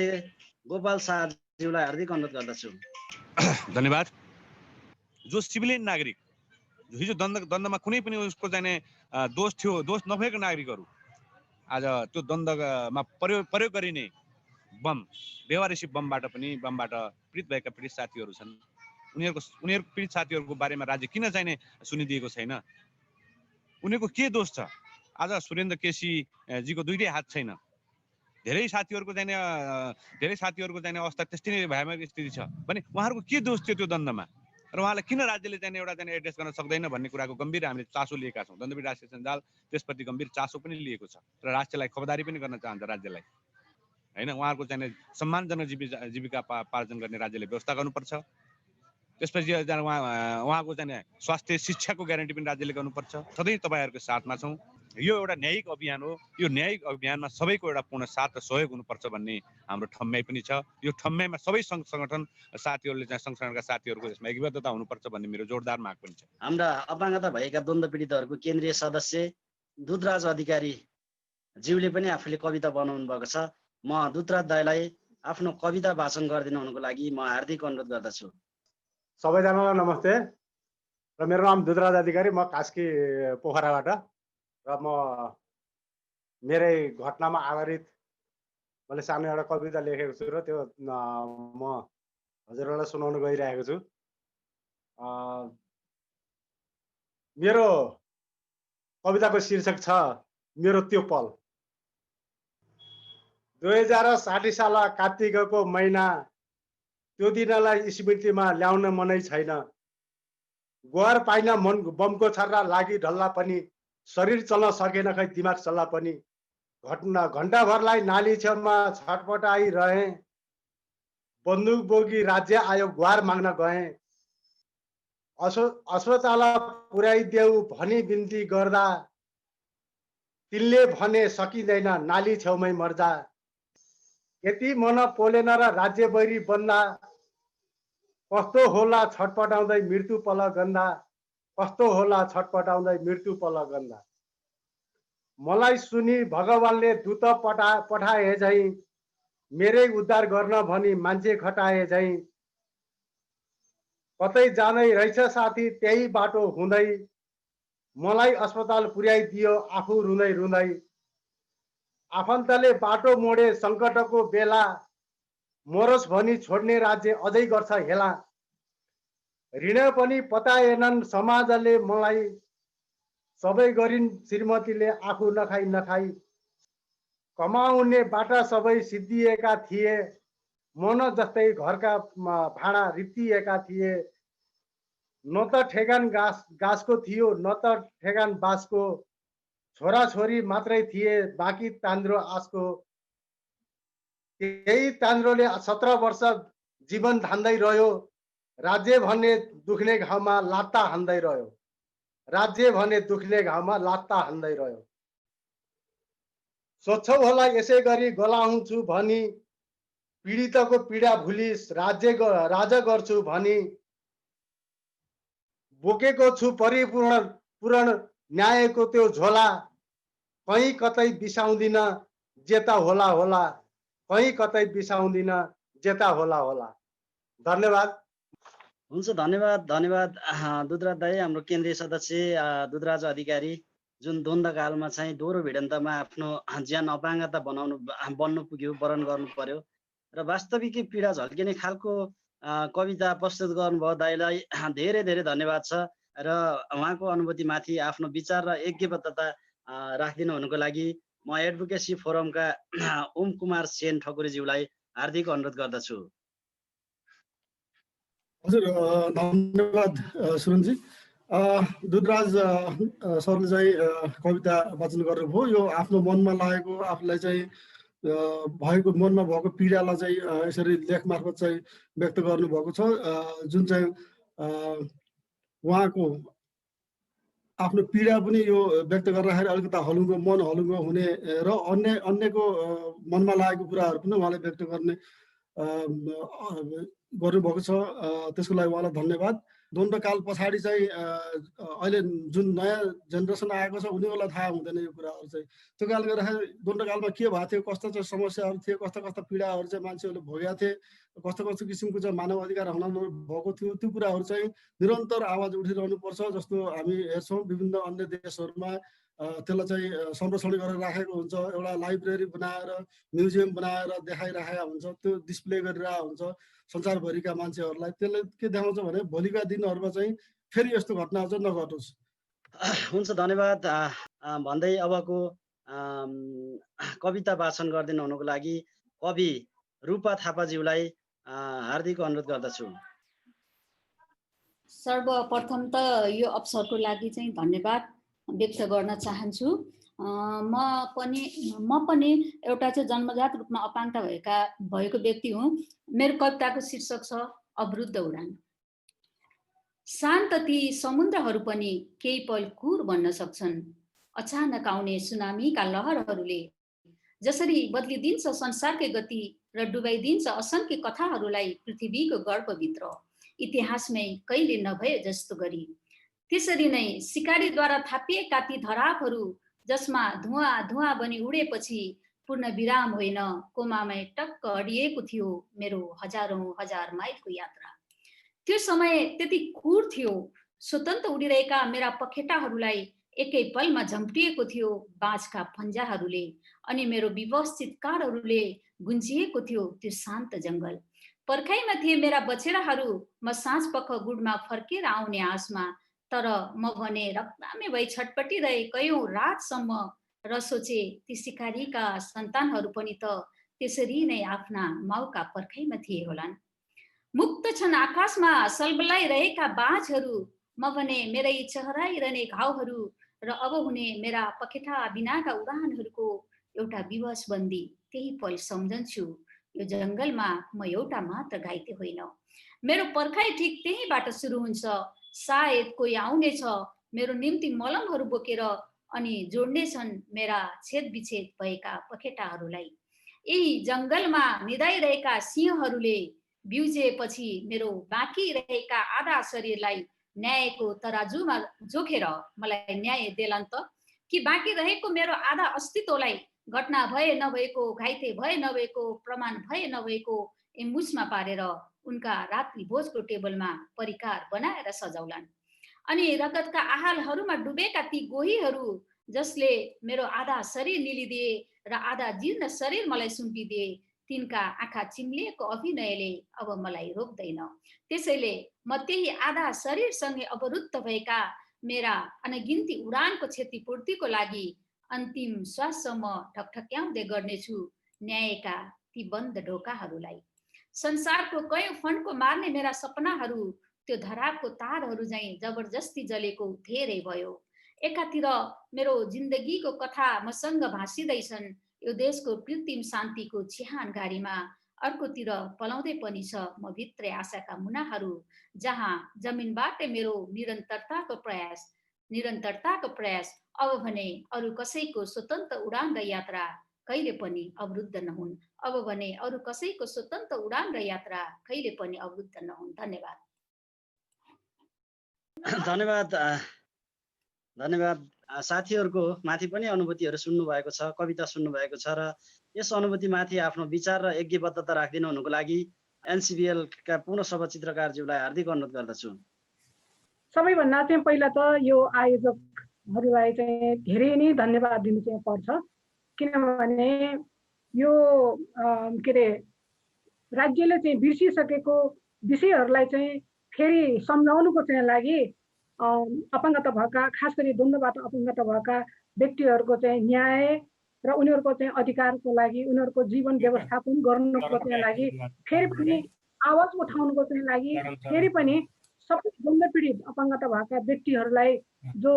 गोपाल शाहज्यूलाई हार्दिक अनुरोध गर्दछु। धन्यवाद। जो सिभिलियन नागरिक हिजो द्वन्द्वमा कुनै पनि उसको चाहिने दोष थियो, दोष नभएको नागरिकहरू आज त्यो द्वन्द्वमा प्रयोग गरिने बम बेवारेसी बमबाट पीडित भएका पीडित साथीहरू छन्। उनीहरूको पीडित साथीहरूको बारेमा राज्य किन चाहिने सुनिदिएको छैन? उनीहरूको के दोष छ? आज सुरेन्द्र केसीजीको दुईटै हात छैन। धेरै साथीहरूको चाहिने अवस्था त्यस्तै नै भयावह स्थिति छ भने उहाँहरूको के दोष थियो त्यो द्वन्द्वमा, र उहाँलाई किन राज्यले चाहिने एउटा एड्रेस गर्न सक्दैन भन्ने कुराको गम्भीर हामीले चासो लिएका छौँ। द्वन्द्व पीडित राष्ट्रिय सञ्जाल त्यसप्रति गम्भीर चासो पनि लिएको छ र राष्ट्रलाई खबरदारी पनि गर्न चाहन्छ राज्यलाई, होइन? उहाँहरूको चाहिने सम्मानजनक जीविका पार्जन गर्ने राज्यले व्यवस्था गर्नुपर्छ। त्यसपछि उहाँको चाहिँ स्वास्थ्य शिक्षाको ग्यारेन्टी पनि राज्यले गर्नुपर्छ। सधैँ तपाईँहरूको साथमा छौँ। यो एउटा न्यायिक अभियान हो। यो न्यायिक अभियानमा सबैको एउटा पूर्ण साथ र सहयोग हुनुपर्छ भन्ने हाम्रो ठम्याइ पनि छ। यो ठम्याइमा सबै सङ्घ सङ्गठन साथीहरूले चाहिँ सङ्घ सङ्गठनका साथीहरूको यसमा एकबद्धता हुनुपर्छ भन्ने मेरो जोरदार माग पनि छ। हाम्रा अपाङ्गता भएका द्वन्द्व पीडितहरूको केन्द्रीय सदस्य दुधराज अधिकारी ज्यूले पनि आफूले कविता बनाउनु भएको छ। म दुधराज दाईलाई आफ्नो कविता वाचन गरिदिनु हुनुको लागि म हार्दिक अनुरोध गर्दछु। सबैजनालाई नमस्ते र मेरो नाम दुधराज अधिकारी। म कास्की पोखराबाट र म मेरै घटनामा आधारित मैले सानो एउटा कविता लेखेको छु र त्यो म हजुरहरूलाई सुनाउन गइरहेको छु। मेरो कविताको शीर्षक छ मेरो त्यो पल। 2060 साल कार्तिकको महिना, त्यो दिनलाई स्मृतिमा ल्याउन मनै छैन। गुहार पाइन मन बमको छर्रा लागि ढल्ला पनि, शरीर चल्न सकेन खै दिमाग चल्ला पनि। घण्टाभरलाई नाली छेउमा छटपटाइरहे, बन्दुक बोकी राज्य आयो गुहार माग्न गएँ। अस्पताल पुर्याइदेऊ भनी बिन्ती गर्दा, तिनले भने सकिँदैन नाली छेउमै मर्दा। यति मन पोलेन र राज्य बैरी बन्दा, कस्तो होला छटपटाउँदै मृत्यु पल गन्दा। कस्तो होला छटपटाउँदै मृत्यु पल गन्दा। मलाई सुनि भगवानले दूत पठाए झै, मेरै उद्धार गर्न भनी मान्छे खटाए झैँ कतै जानै रहेछ साथी त्यही बाटो हुँदै मलाई अस्पताल पुर्याइदियो आफू रुँदै रुँदै आफन्तले बाटो मोडे सङ्कटको बेला मरोस् भनी छोड्ने राज्य अझै गर्छ हेला ऋण पनि पताएनन् समाजले मलाई सबै गरिन् श्रीमतीले आफू नखाई नखाई कमाउने बाटा सबै सिद्धिएका थिए मन जस्तै घरका भाँडा रित्तिएका थिए न त ठेगान गाँसको थियो न त ठेगान बाँसको छोराछोरी मात्रै थिए बाँकी तान्द्रो आँसको त्यही तान्द्रोले 17 वर्ष जीवन धान्दै रह्यो राज्य भन्ने दुख्ने घाउमा लात्ता हान्दै रह्यो राज्य भन्ने दुख्ने घाउमा लात्ता हान्दै रह्यो सोध्छौ होला यसै गरी गलाउँछु भनी पीडितको पीडा भुली राज गर्छु भनी बोकेको छु पूर्ण न्यायको त्यो झोला कहीँ कतै बिसाउँदिन जेता होला होला कहीँ कतै बिसाउँदिन जेता होला होला धन्यवाद हुन्छ धन्यवाद दुधराज दाई हाम्रो केन्द्रीय सदस्य दुधराज अधिकारी जुन द्वन्द्वकालमा चाहिँ दोहोरो भिडन्तमा आफ्नो ज्यान अपाङ्गता बन्नु पुग्यो वरण गर्नु पर्यो र वास्तविक पीडा झल्किने खालको कविता प्रस्तुत गर्नुभयो दाइलाई धेरै धेरै धन्यवाद छ र उहाँको अनुभूतिमाथि आफ्नो विचार र यज्ञबद्धता राखिदिनु हुनुको लागि म एडभोकेसी फोरमका ओम कुमार सेन ठकुरीज्यूलाई हार्दिक अनुरोध गर्दछु। हजुर धन्यवाद सुरनजी। दुधराज सरले चाहिँ कविता वाचन गर्नुभयो। यो आफ्नो मनमा लागेको आफूलाई चाहिँ भएको मनमा भएको पीडालाई चाहिँ यसरी लेख मार्फत चाहिँ व्यक्त गर्नुभएको छ, जुन चाहिँ उहाँको आफ्नो पीडा पनि यो व्यक्त गर्दाखेरि अलिकता हलुङ्गो मन हलुङ्गो हुने र अन्यको मनमा लागेको कुराहरू पनि उहाँले व्यक्त गर्ने गर्नुभएको छ। त्यसको लागि उहाँलाई धन्यवाद। द्वन्द्वकाल पछाडि चाहिँ अहिले जुन नयाँ जेनेरेसन आएको छ उनीहरूलाई थाहा हुँदैन यो कुराहरू चाहिँ। त्यो कारणले गर्दाखेरि द्वन्द्वकालमा के भएको थियो, कस्ता चाहिँ समस्याहरू थिए, कस्ता कस्ता पीडाहरू चाहिँ मान्छेहरूले भोगेका थिए, कस्तो कस्तो किसिमको चाहिँ मानव अधिकार हनन भएको थियो, त्यो कुराहरू चाहिँ निरन्तर आवाज उठिरहनु पर्छ। जस्तो हामी हेर्छौँ विभिन्न अन्य देशहरूमा त्यसलाई चाहिँ संरक्षण गरेर राखेको हुन्छ, एउटा लाइब्रेरी बनाएर म्युजियम बनाएर देखाइराखेका हुन्छ, त्यो डिस्प्ले गरिरहेको हुन्छ संसारभरिका मान्छेहरूलाई। त्यसले के देखाउँछ भने भोलिका दिनहरूमा चाहिँ फेरि यस्तो घटनाहरू चाहिँ नघटोस्। हुन्छ धन्यवाद भन्दै अबको कविता वाचन गरिदिनु हुनुको लागि कवि रूपा थापाज्यूलाई हार्दिक अनुरोध गर्दछु। सर्वप्रथम त यो अवसरको लागि चाहिँ धन्यवाद व्यक्त गर्न चाहन्छु। म पनि एउटा चाहिँ जन्मजात रूपमा अपाङ्गता भएको व्यक्ति हुँ। मेरो कविताको शीर्षक छ अवरुद्ध उडान। शान्त ती समुद्रहरू पनि केही पल कुर बन्न सक्छन्। अचानक आउने सुनामीका लहरहरूले जसरी बदलिदिन्छ संसारकै गति र डुबाइदिन्छ असंख्य कथाहरूलाई पृथ्वीको गर्भभित्र इतिहासमै कहिले नभए जस्तो गरी। त्यसरी नै सिकारीद्वारा थापिएका ती धरापहरू जसमा धुवा बनी उडेपछि पूर्ण विराम होइन, कोमामै टक्क अडिएको थियो मेरो हजार माइलको यात्रा। त्यो समय त्यति क्रूर थियो, स्वतन्त्र उडिरहेका मेरा पखेटाहरूलाई एकै पलमा झम्टिएको थियो बाँझका फन्जाहरूले, अनि मेरो विवश चित्कारहरूले गुन्जिएको थियो त्यो शान्त जङ्गल। पर्खाइमा थिए मेरा बछेराहरू, म साँझ पख गुडमा फर्केर आउने आशमा। तर म भने रक्तामे भई छटपटिरहे कयौं रातसम्म र सोचे ती सिकारीका सन्तानहरू पनि त त्यसरी नै आफ्ना माउका पर्खाइमा थिए होलान्। मुक्त छन् आकाशमा सलबलाइरहेका बाँझहरू, म भने मेरै चहराइरहने घाउहरू र अब हुने मेरा पखेटा बिनाका उडानहरूको एउटा विवश बन्दी। त्यही पल सम्झन्छु यो जङ्गलमा म एउटा मात्र घाइते होइन, मेरो पर्खाइ ठिक त्यहीबाट सुरु हुन्छ। सायद कोही आउनेछ मेरो निम्ति मलमहरू बोकेर अनि जोड्नेछन् मेरा छेद विच्छेद भएका पखेटाहरूलाई। यही जङ्गलमा निदाइरहेका सिंहहरूले बिउजेपछि मेरो बाँकी रहेका आधा शरीरलाई न्यायको तराजुमा जोखेर मलाई न्याय देलान् त, कि बाँकी रहेको मेरो आधा अस्तित्वलाई घटना भए नभएको, घाइते भए नभएको, प्रमाण भए नभएको एम्बुसमा पारेर उनका रात्रि भोजको टेबलमा परिकार बनाएर सजाउलान्। अनि रगतका आहालहरूमा डुबेका ती गोहीहरू जसले मेरो आधा शरीर निलिदिए र आधा जीर्ण शरीर मलाई सुम्पिदिए, तिनका आँखा चिम्लिएको अभिनयले अब मलाई रोक्दैन। त्यसैले म त्यही आधा शरीरसँगै अवरुद्ध भएका मेरा अनगिन्ती उडानको क्षतिपूर्तिको लागि अन्तिम श्वाससम्म ढकढक्याउँदै गर्नेछु न्यायका ती बन्द ढोकाहरूलाई। संसारको कयौं फन्को मार्ने मेरा सपनाहरू त्यो धरापको तारहरू झैं जबरजस्ती जलेको धेरै भयो। एकातिर मेरो जिन्दगीको कथा मसँग भाँसिँदैछन् यो देशको कृत्रिम शान्तिको चिहान गाडीमा, अर्कोतिर पलाउँदै पनि छ म भित्रै आशाका मुनाहरू, जहाँ जमिनबाटै मेरो निरन्तरताको प्रयास अब भने अरू कसैको स्वतन्त्र उडान र यात्रा कहिले पनि अवरुद्ध नहुन्। अब भने अरू कसैको स्वतन्त्र उडान र यात्रा कहिले पनि अवरुद्ध नहुन्। धन्यवाद। धन्यवाद साथीहरूको माथि पनि अनुभूतिहरू सुन्नुभएको छ, कविता सुन्नुभएको छ र यस अनुभूतिमाथि आफ्नो विचार र यज्ञबद्धता राखिदिनु हुनुको लागि एनसिबिएल का पुनः चित्रकारज्यूलाई हार्दिक अनुरोध गर्दछु। सबैभन्दा चाहिँ पहिला त यो आयोजकहरूलाई चाहिँ धेरै नै धन्यवाद दिनु चाहिँ पर्छ, किनभने यो के अरे राज्यले चाहिँ बिर्सिसकेको विषयहरूलाई चाहिँ फेरि सम्झाउनुको चाहिँ लागि अपाङ्गता भएका, खास गरी द्वन्द्वबाट अपाङ्गता भएका व्यक्तिहरूको चाहिँ न्याय र उनीहरूको चाहिँ अधिकारको लागि, उनीहरूको जीवन व्यवस्थापन गर्नुको चाहिँ लागि, फेरि पनि आवाज उठाउनुको चाहिँ लागि, फेरि पनि सबै द्वन्द्व पीडित अपाङ्गता भएका व्यक्तिहरूलाई जो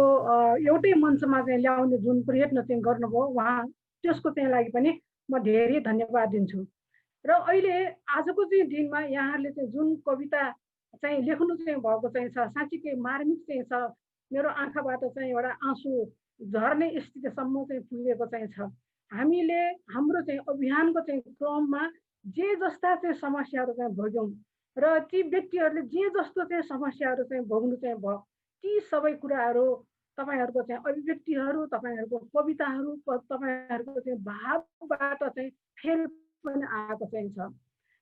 एउटै मञ्चमा चाहिँ ल्याउने जुन प्रयत्न चाहिँ गर्नुभयो उहाँ, त्यसको चाहिँ लागि पनि म धेरै धन्यवाद दिन्छु। र अहिले आजको चाहिँ दिनमा यहाँहरूले चाहिँ जुन कविता चाहिँ लेख्नु चाहिँ भएको चाहिँ छ, साँच्चीकै मार्मिक चाहिँ छ। मेरो आँखाबाट चाहिँ एउटा आँसु झर्ने स्थितिसम्म चाहिँ पुगेको चाहिँ छ। हामीले हाम्रो चाहिँ अभियानको चाहिँ क्रममा जे जस्ता चाहिँ समस्याहरू चाहिँ भोग्यौँ र ती व्यक्तिहरूले जे जस्तो चाहिँ समस्याहरू चाहिँ भोग्नु चाहिँ भयो, ती सबै कुराहरू तपाईँहरूको चाहिँ अभिव्यक्तिहरू, तपाईँहरूको कविताहरू, तपाईँहरूको चाहिँ भावबाट चाहिँ फेरि पनि आएको चाहिँ छ।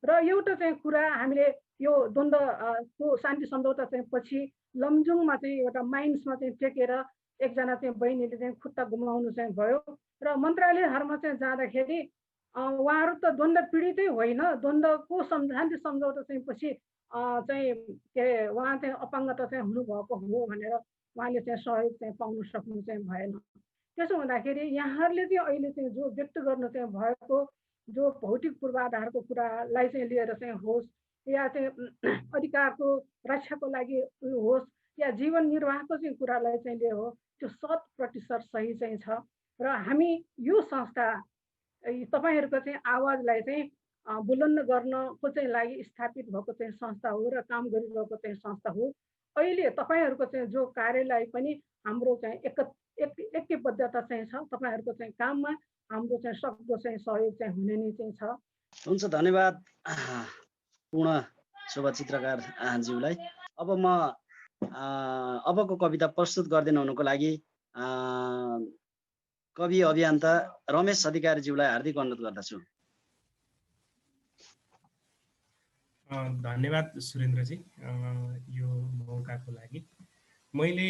र एउटा चाहिँ कुरा, हामीले यो द्वन्द्वको शान्ति सम्झौता चाहिँ पछि लमजुङमा चाहिँ एउटा माइन्समा चाहिँ टेकेर एकजना चाहिँ बहिनीले चाहिँ खुट्टा गुमाउनु चाहिँ भयो र मन्त्रालयहरूमा चाहिँ जाँदाखेरि उहाँहरू त द्वन्द्व पीडितै होइन, द्वन्द्वको शान्ति सम्झौता चाहिँ पछि चाहिँ के अरे उहाँ चाहिँ अपाङ्गता चाहिँ हुनुभएको हो भनेर उहाँले चाहिँ सहयोग चाहिँ पाउन सक्नु चाहिँ भएन। त्यसो हुँदाखेरि यहाँहरूले चाहिँ अहिले चाहिँ जो व्यक्त गर्नु चाहिँ भएको जो भौतिक पूर्वाधारको कुरालाई चाहिँ लिएर चाहिँ होस् या चाहिँ अधिकारको रक्षाको लागि होस् या जीवन निर्वाहको चाहिँ कुरालाई चाहिँ लिएर हो, त्यो 100% सही चाहिँ छ। र हामी यो संस्था तपाईँहरूको चाहिँ आवाजलाई चाहिँ बुलन्द गर्नको चाहिँ लागि स्थापित भएको चाहिँ संस्था हो र काम गरिरहेको चाहिँ संस्था हो। अहिले तपाईँहरूको चाहिँ जो कार्यलाई पनि हाम्रो चाहिँ एकबद्धता चाहिँ छ, तपाईँहरूको चाहिँ काममा हाम्रो चाहिँ सक्दो चाहिँ सहयोग चाहिँ हुने नै चाहिँ छ। हुन्छ, धन्यवाद पूर्ण शुभचित्रकार ज्यूलाई। अब म अबको कविता प्रस्तुत गरिदिनु हुनुको लागि कवि अभियन्ता रमेश अधिकारीज्यूलाई हार्दिक अनुरोध गर्दछु। धन्यवाद सुरेन्द्रजी यो मौकाको लागि। मैले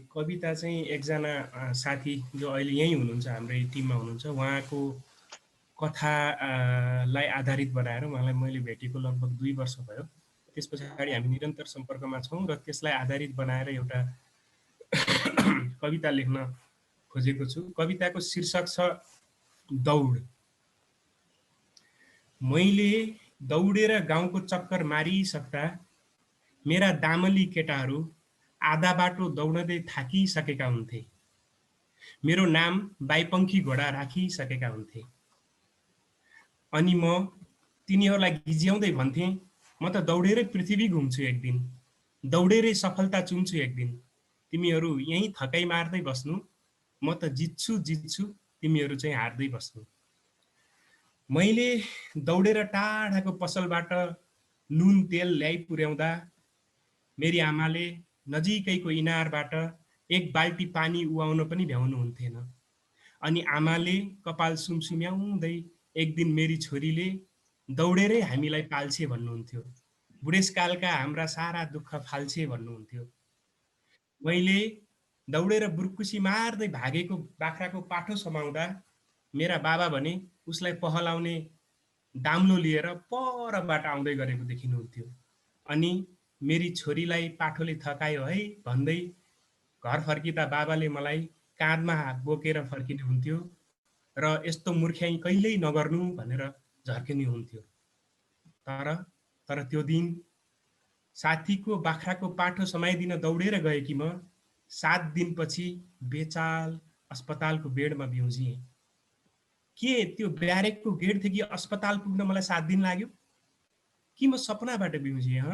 कविता चाहिँ एकजना साथी जो अहिले यहीँ हुनुहुन्छ, हाम्रै टिममा हुनुहुन्छ, उहाँको कथालाई आधारित बनाएर उहाँलाई मैले भेटेको लगभग 2 वर्ष भयो। त्यस पछाडि हामी निरन्तर सम्पर्कमा छौँ र त्यसलाई आधारित बनाएर एउटा कविता लेख्न खोजेको छु। कविताको शीर्षक छ दौड। मैले दौडेर गाउँको चक्कर मारिसक्दा मेरा दामली केटाहरू आधा बाटो दौडदै थाकिसकेका हुन्थे। मेरो नाम बाइपङ्खी घोडा राखिसकेका हुन्थे। अनि म तिनीहरूलाई गिज्याउँदै भन्थे, म त दौडेरै पृथ्वी घुम्छु एक दिन, दौडेरै सफलता चुन्छु एक दिन। तिमीहरू यहीँ थकाइ मार्दै बस्नु, म त जित्छु, तिमीहरू चाहिँ हार्दै बस्नु। मैले दौडेर टाढाको पसलबाट नुन तेल ल्याइ पुर्याउँदा मेरी आमाले नजिकैको इनारबाट 1 बाल्टी पानी उहाउन पनि भ्याउनु हुन्थेन। अनि आमाले कपाल सुमसुम्याउँदै एक दिन मेरी छोरीले दौडेरै हामीलाई पाल्छे भन्नुहुन्थ्यो। बुढेसकालका हाम्रा सारा दुःख फाल्छे भन्नुहुन्थ्यो। मैले दौडेर बुर्कुसी मार्दै भागेको बाख्राको पाठो समाउँदा मेरा बाबा भने उसलाई पहलाउने दाम्लो लिएर परबाट आउँदै गरेको देखिनुहुन्थ्यो। अनि मेरी छोरीलाई पाठोले थकायो है भन्दै घर फर्किँदा बाबाले मलाई काँधमा बोकेर फर्किने हुन्थ्यो र यस्तो मूर्ख्याइ कहिल्यै नगर्नु भनेर झर्किने हुन्थ्यो। तर त्यो दिन साथीको बाख्राको पाठो समाइदिन दौडेर गएकी म 7 दिनपछि बेचाल अस्पतालको बेडमा बिउजिएँ। के त्यो ब्यारेकको गेटदेखि अस्पताल पुग्न मलाई 7 दिन लाग्यो? कि म सपनाबाट बिउजिएँ?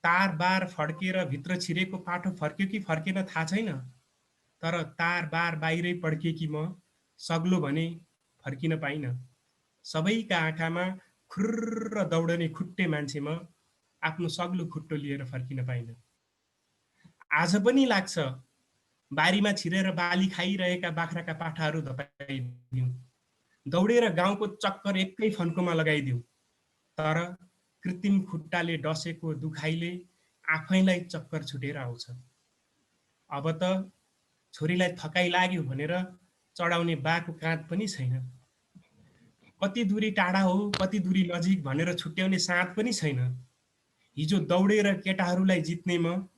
तार बार फड्केर भित्र छिरेको पाठो फर्क्यो कि फर्केन थाहा छैन, तर तार बार बाहिरै पड्केकी म सग्लो भने फर्किन पाइन। सबैका आँखामा खुर्र दौडने खुट्टे मान्छे म आफ्नो सग्लो खुट्टो लिएर फर्किन पाइन। आज पनि लाग्छ बारीमा छिरेर बाली खाइरहेका बाख्राका पाठाहरू धपाइदिउँ, दौडेर गाउँको चक्कर एकै फन्कोमा लगाइदिउँ, तर कृत्रिम खुट्टाले डसेको दुखाइले आफैलाई चक्कर छुटेर आउँछ। अब त छोरीलाई थकाइ लाग्यो भनेर चढाउने बाको काँध पनि छैन। कति दूरी टाढा हो कति दूरी नजिक भनेर छुट्याउने साथ पनि छैन। हिजो दौडेर केटाहरूलाई जित्ने म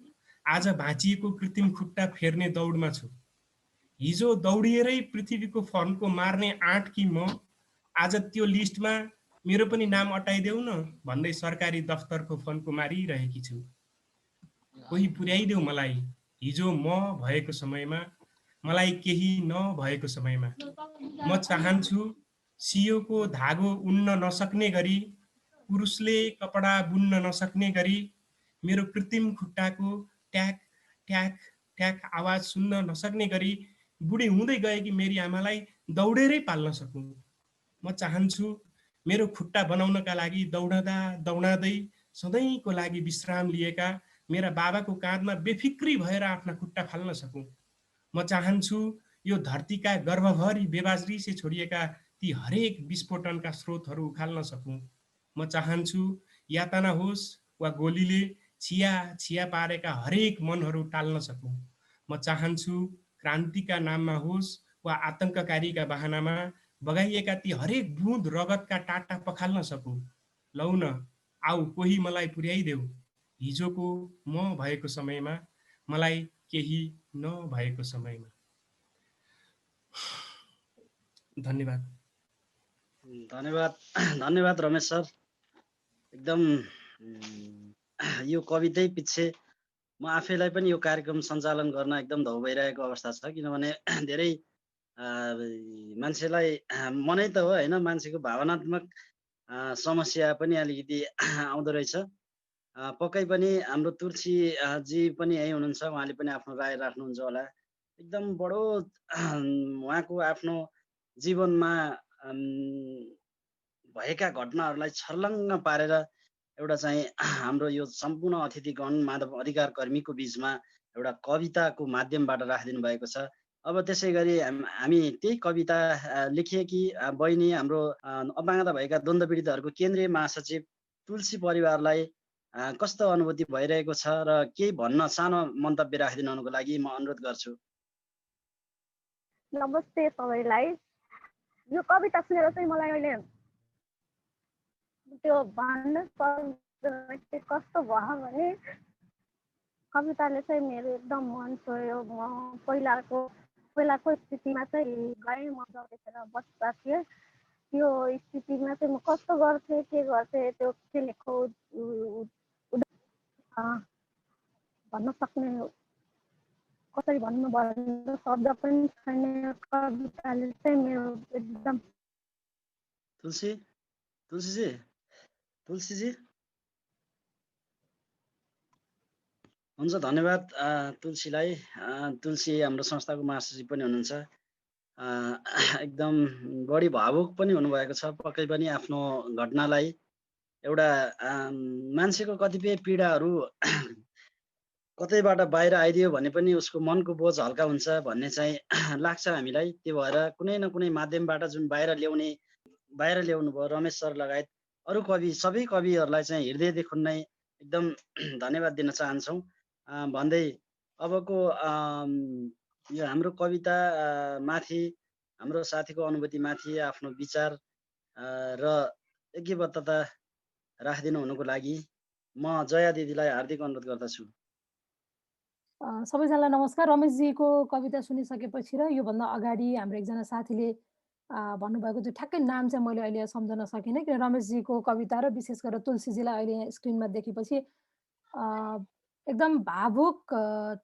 आज भाँचिएको कृत्रिम खुट्टा फेर्ने दौडमा छु। हिजो दौडिएरै पृथ्वीको फन्को मार्ने आँटकी म आज त्यो लिस्टमा मेरो पनि नाम अटाइदेऊ न भन्दै सरकारी दफ्तरको फन्को मारिरहेकी छु। कोही पुर्याइदेऊ मलाई हिजो म भएको समयमा, मलाई केही नभएको समयमा। म चाहन्छु सियोको धागो उन्न नसक्ने गरी, पुरुषले कपडा बुन्न नसक्ने गरी, मेरो कृत्रिम खुट्टाको ट्याक ट्याक ट्याक आवाज सुन्न नसक्ने गरी बुढी हुँदै गएकी मेरी आमालाई दौडेरै पाल्न सकूँ। म चाहन्छु मेरो खुट्टा बनाउनका लागि दौडँदा दौडाँदै सधैँको लागि विश्राम लिएका मेरा बाबाको काँधमा बेफिक्री भएर आफ्ना खुट्टा फाल्न सकूँ। म चाहन्छु यो धरतीका गर्भभरि बेबाजरी से छोडिएका ती हरेक विस्फोटनका स्रोतहरू उखाल्न सकूँ। म चाहन्छु यातना होस् वा गोलीले छिया छिया पारेका हरेक मनहरू टाल्न सकूँ। म चाहन्छु क्रान्तिका नाममा होस् वा आतंककारीका बहानामा बगाइएका ती हरेक बुँद रगतका टाटा पखाल्न सकूँ। लौ न आऊ कोही मलाई पुर्याइदेऊ हिजोको म भएको समयमा, मलाई केही नभएको समयमा। धन्यवाद। धन्यवाद रमेश सर। एकदम यो कवितै पछि म आफैलाई पनि यो कार्यक्रम सञ्चालन गर्न एकदम धौ भइरहेको अवस्था छ। किनभने धेरै मान्छेलाई मनै त हो होइन, मान्छेको भावनात्मक समस्या पनि अलिकति आउँदो रहेछ। पक्कै पनि हाम्रो तुलसी जी पनि यही हुनुहुन्छ, उहाँले पनि आफ्नो राय राख्नुहुन्छ होला। एकदम बडो उहाँको आफ्नो जीवनमा भएका घटनाहरूलाई छर्लङ्ग पारेर एउटा चाहिँ हाम्रो यो सम्पूर्ण अतिथिगण मानव अधिकार कर्मीको बिचमा एउटा कविताको माध्यमबाट राखिदिनु भएको छ। अब त्यसै गरी हामी त्यही कविता लेखिएकी बहिनी हाम्रो अपाङ्गता भएका द्वन्द्व पीडितहरूको केन्द्रीय महासचिव तुलसी परिवारलाई कस्तो अनुभूति भइरहेको छ र केही भन्न सानो मन्तव्य राखिदिनुको लागि म अनुरोध गर्छु। नमस्ते सबैलाई। यो कविता सुनेर चाहिँ मलाई अहिले त्यो भन्न सक्दैन कस्तो भयो भने कविताले चाहिँ मेरो एकदम मन छोयो। म पहिलाको स्थितिमा चाहिँ गएँ, म जगेर बस्दा थिएँ। त्यो स्थितिमा चाहिँ म कस्तो गर्थेँ के गर्थेँ त्यो के लेखो भन्न सक्ने कसरी भन्नु शब्द पनि छैन। कविताले चाहिँ मेरो एकदम तुलसीजी हुन्छ। धन्यवाद तुलसीलाई। तुलसी हाम्रो संस्थाको महासचिव पनि हुनुहुन्छ। एकदम बढी भावुक पनि हुनुभएको छ। पक्कै पनि आफ्नो घटनालाई एउटा मान्छेको कतिपय पीडाहरू कतैबाट बाहिर आइदियो भने पनि उसको मनको बोझ हल्का हुन्छ भन्ने चाहिँ लाग्छ हामीलाई। त्यो भएर कुनै न कुनै माध्यमबाट जुन बाहिर ल्याउनु भयो रमेश सर लगायत अरू कवि सबै कविहरूलाई चाहिँ हृदयदेखि नै एकदम धन्यवाद दिन चाहन्छौँ। भन्दै अबको यो हाम्रो कविता माथि हाम्रो साथीको अनुभूतिमाथि आफ्नो विचार र एकबद्धता राखिदिनु हुनुको लागि म जया दिदीलाई हार्दिक अनुरोध गर्दछु। सबैजनालाई नमस्कार। रमेशजीको कविता सुनिसकेपछि र योभन्दा अगाडि हाम्रो एकजना साथीले भन्नुभएको त्यो ठ्याक्कै नाम चाहिँ मैले अहिले सम्झन सकिनँ, किन रमेशजीको कविता र विशेष गरेर तुलसीजीलाई अहिले स्क्रिनमा देखेपछि एकदम भावुक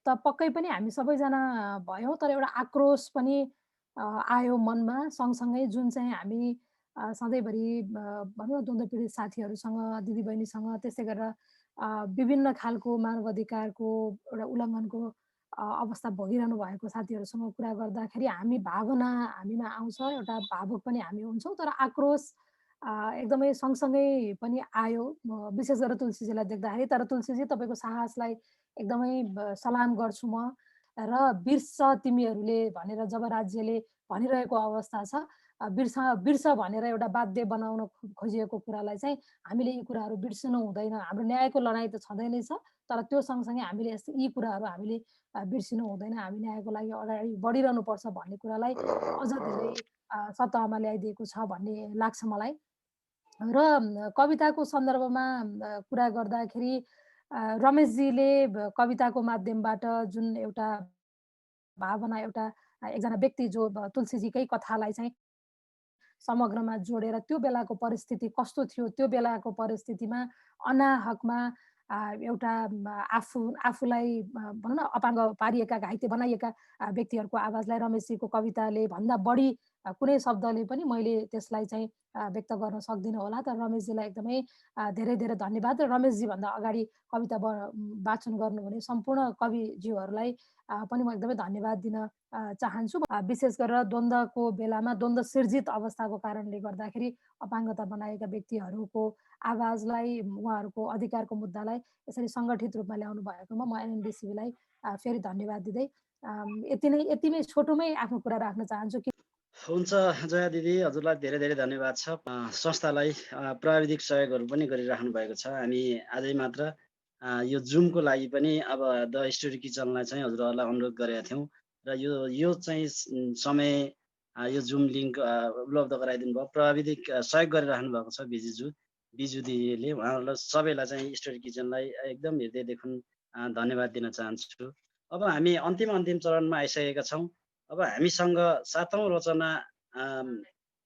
त पक्कै पनि हामी सबैजना भयौँ, तर एउटा आक्रोश पनि आयो मनमा। सँगसँगै जुन चाहिँ हामी सधैँभरि भनौँ न द्वन्द्व पीडित साथीहरूसँग, दिदीबहिनीसँग, त्यस्तै गरेर विभिन्न खालको मानव अधिकारको एउटा उल्लङ्घनको अवस्था भोगिरहनु भएको साथीहरूसँग कुरा गर्दाखेरि भावना हामीमा आउँछ, एउटा भावुक पनि हामी हुन्छौँ, तर आक्रोश एकदमै सँगसँगै पनि आयो विशेष गरेर तुलसीजीलाई देख्दाखेरि। तर तुलसीजी तपाईँको साहसलाई एकदमै सलाम गर्छु म। र बिर्स तिमीहरूले भनेर जब राज्यले भनिरहेको अवस्था छ, बिर्स भनेर एउटा बाध्य बनाउन खोजिएको कुरालाई चाहिँ हामीले यी कुराहरू बिर्सिनु हुँदैन। हाम्रो न्यायको लडाइँ त छँदै नै छ, तर त्यो सँगसँगै हामीले यी कुराहरू हामीले बिर्सिनु हुँदैन। हामी न्यायको लागि अगाडि बढिरहनु पर्छ भन्ने कुरालाई अझ धेरै सतहमा ल्याइदिएको छ भन्ने लाग्छ मलाई। र कविताको सन्दर्भमा कुरा गर्दाखेरि रमेशजीले कविताको माध्यमबाट जुन एउटा भावना, एउटा एकजना व्यक्ति जो तुलसीजीकै कथालाई चाहिँ समग्रमा जोडेर त्यो बेलाको परिस्थिति कस्तो थियो, त्यो बेलाको परिस्थितिमा अनाहकमा एउटा आफूलाई भनौँ न अपाङ्ग पारिएका, घाइते बनाइएका व्यक्तिहरूको आवाजलाई रमेशजीको कविताले भन्दा बढी कुनै शब्दले पनि मैले त्यसलाई चाहिँ व्यक्त गर्न सक्दिनँ होला। तर रमेशजीलाई एकदमै धेरै धेरै धन्यवाद। र रमेशजी भन्दा अगाडि कविता वाचन गर्नुहुने सम्पूर्ण कविज्यूहरूलाई पनि म एकदमै धन्यवाद दिन चाहन्छु। विशेष गरेर द्वन्द्वको बेलामा द्वन्द्व सिर्जित अवस्थाको कारणले गर्दाखेरि अपाङ्गता बनाएका व्यक्तिहरूको आवाजलाई, उहाँहरूको अधिकारको मुद्दालाई यसरी सङ्गठित रूपमा ल्याउनु भएकोमा म एनएनडिसिबीलाई फेरि धन्यवाद दिँदै यतिमै छोटोमै आफ्नो कुरा राख्न चाहन्छु। हुन्छ जया दिदी, हजुरलाई धेरै धेरै धन्यवाद छ। संस्थालाई प्राविधिक सहयोगहरू पनि गरिराख्नु भएको छ। हामी आजै मात्र यो जुमको लागि पनि अब द स्टोरी किचनलाई चाहिँ हजुरहरूलाई अनुरोध गरेका थियौँ र यो चाहिँ समय यो जुम लिङ्क उपलब्ध गराइदिनु भयो। प्राविधिक सहयोग गरिराख्नु भएको छ बिजु दिदीले। उहाँहरूलाई सबैलाई चाहिँ स्टोरी किचनलाई एकदम हृदयदेखि धन्यवाद दिन चाहन्छु। अब हामी अन्तिम चरणमा आइसकेका छौँ। अब हामीसँग 7औं रचना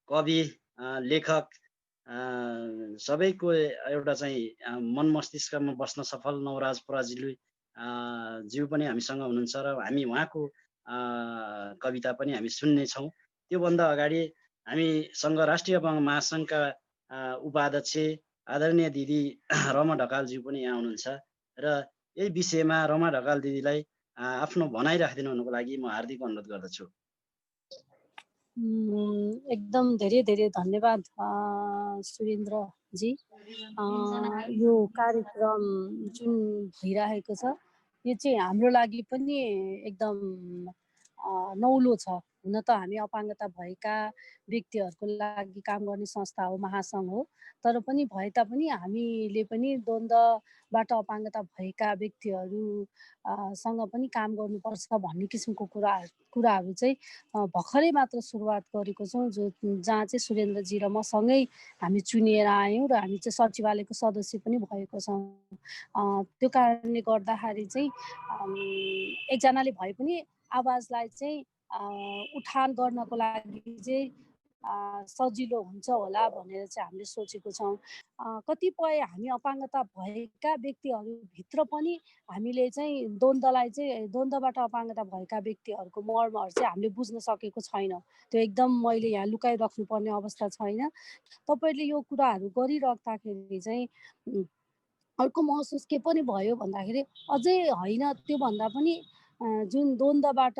कवि, लेखक सबैको एउटा चाहिँ मन मस्तिष्कमा बस्न सफल नवराज पराजुली ज्यू पनि हामीसँग हुनुहुन्छ र हामी उहाँको कविता पनि हामी सुन्नेछौँ। त्योभन्दा अगाडि हामीसँग राष्ट्रिय बङ्ग महासङ्घका उपाध्यक्ष आदरणीय दिदी रमा ढकालज्यू पनि यहाँ हुनुहुन्छ र यही विषयमा रमा ढकाल दिदीलाई आफ्नो भनाइ राखिदिनु हुनुको लागि म हार्दिक अनुरोध गर्दछु। एकदम धेरै धेरै धन्यवाद सुरेन्द्रजी। यो कार्यक्रम जुन भइरहेको छ यो चाहिँ हाम्रो लागि पनि एकदम नौलो छ। हुन त हामी अपाङ्गता भएका व्यक्तिहरूको लागि काम गर्ने संस्था हो, महासङ्घ हो, तर पनि भए तापनि हामीले पनि द्वन्द्वबाट अपाङ्गता भएका व्यक्तिहरूसँग पनि काम गर्नुपर्छ भन्ने किसिमको कुराहरू चाहिँ भर्खरै मात्र सुरुवात गरेको छौँ, जहाँ चाहिँ सुरेन्द्रजी र मसँगै हामी चुनिएर आयौँ र हामी चाहिँ सचिवालयको सदस्य पनि भएको छौँ। त्यो कारणले गर्दाखेरि चाहिँ एकजनाले भए पनि आवाजलाई चाहिँ उठान गर्नको लागि चाहिँ सजिलो हुन्छ होला भनेर चाहिँ हामीले सोचेको छौँ। कतिपय हामी अपाङ्गता भएका व्यक्तिहरूभित्र पनि हामीले चाहिँ द्वन्द्वबाट अपाङ्गता भएका व्यक्तिहरूको मर्महरू चाहिँ हामीले बुझ्न सकेको छैनौँ। त्यो एकदम मैले यहाँ लुकाइराख्नुपर्ने अवस्था छैन। तपाईँहरूले यो कुराहरू गरिराख्दाखेरि चाहिँ अर्को महसुस के पनि भयो भन्दाखेरि अझै होइन, त्योभन्दा पनि जुन द्वन्द्वबाट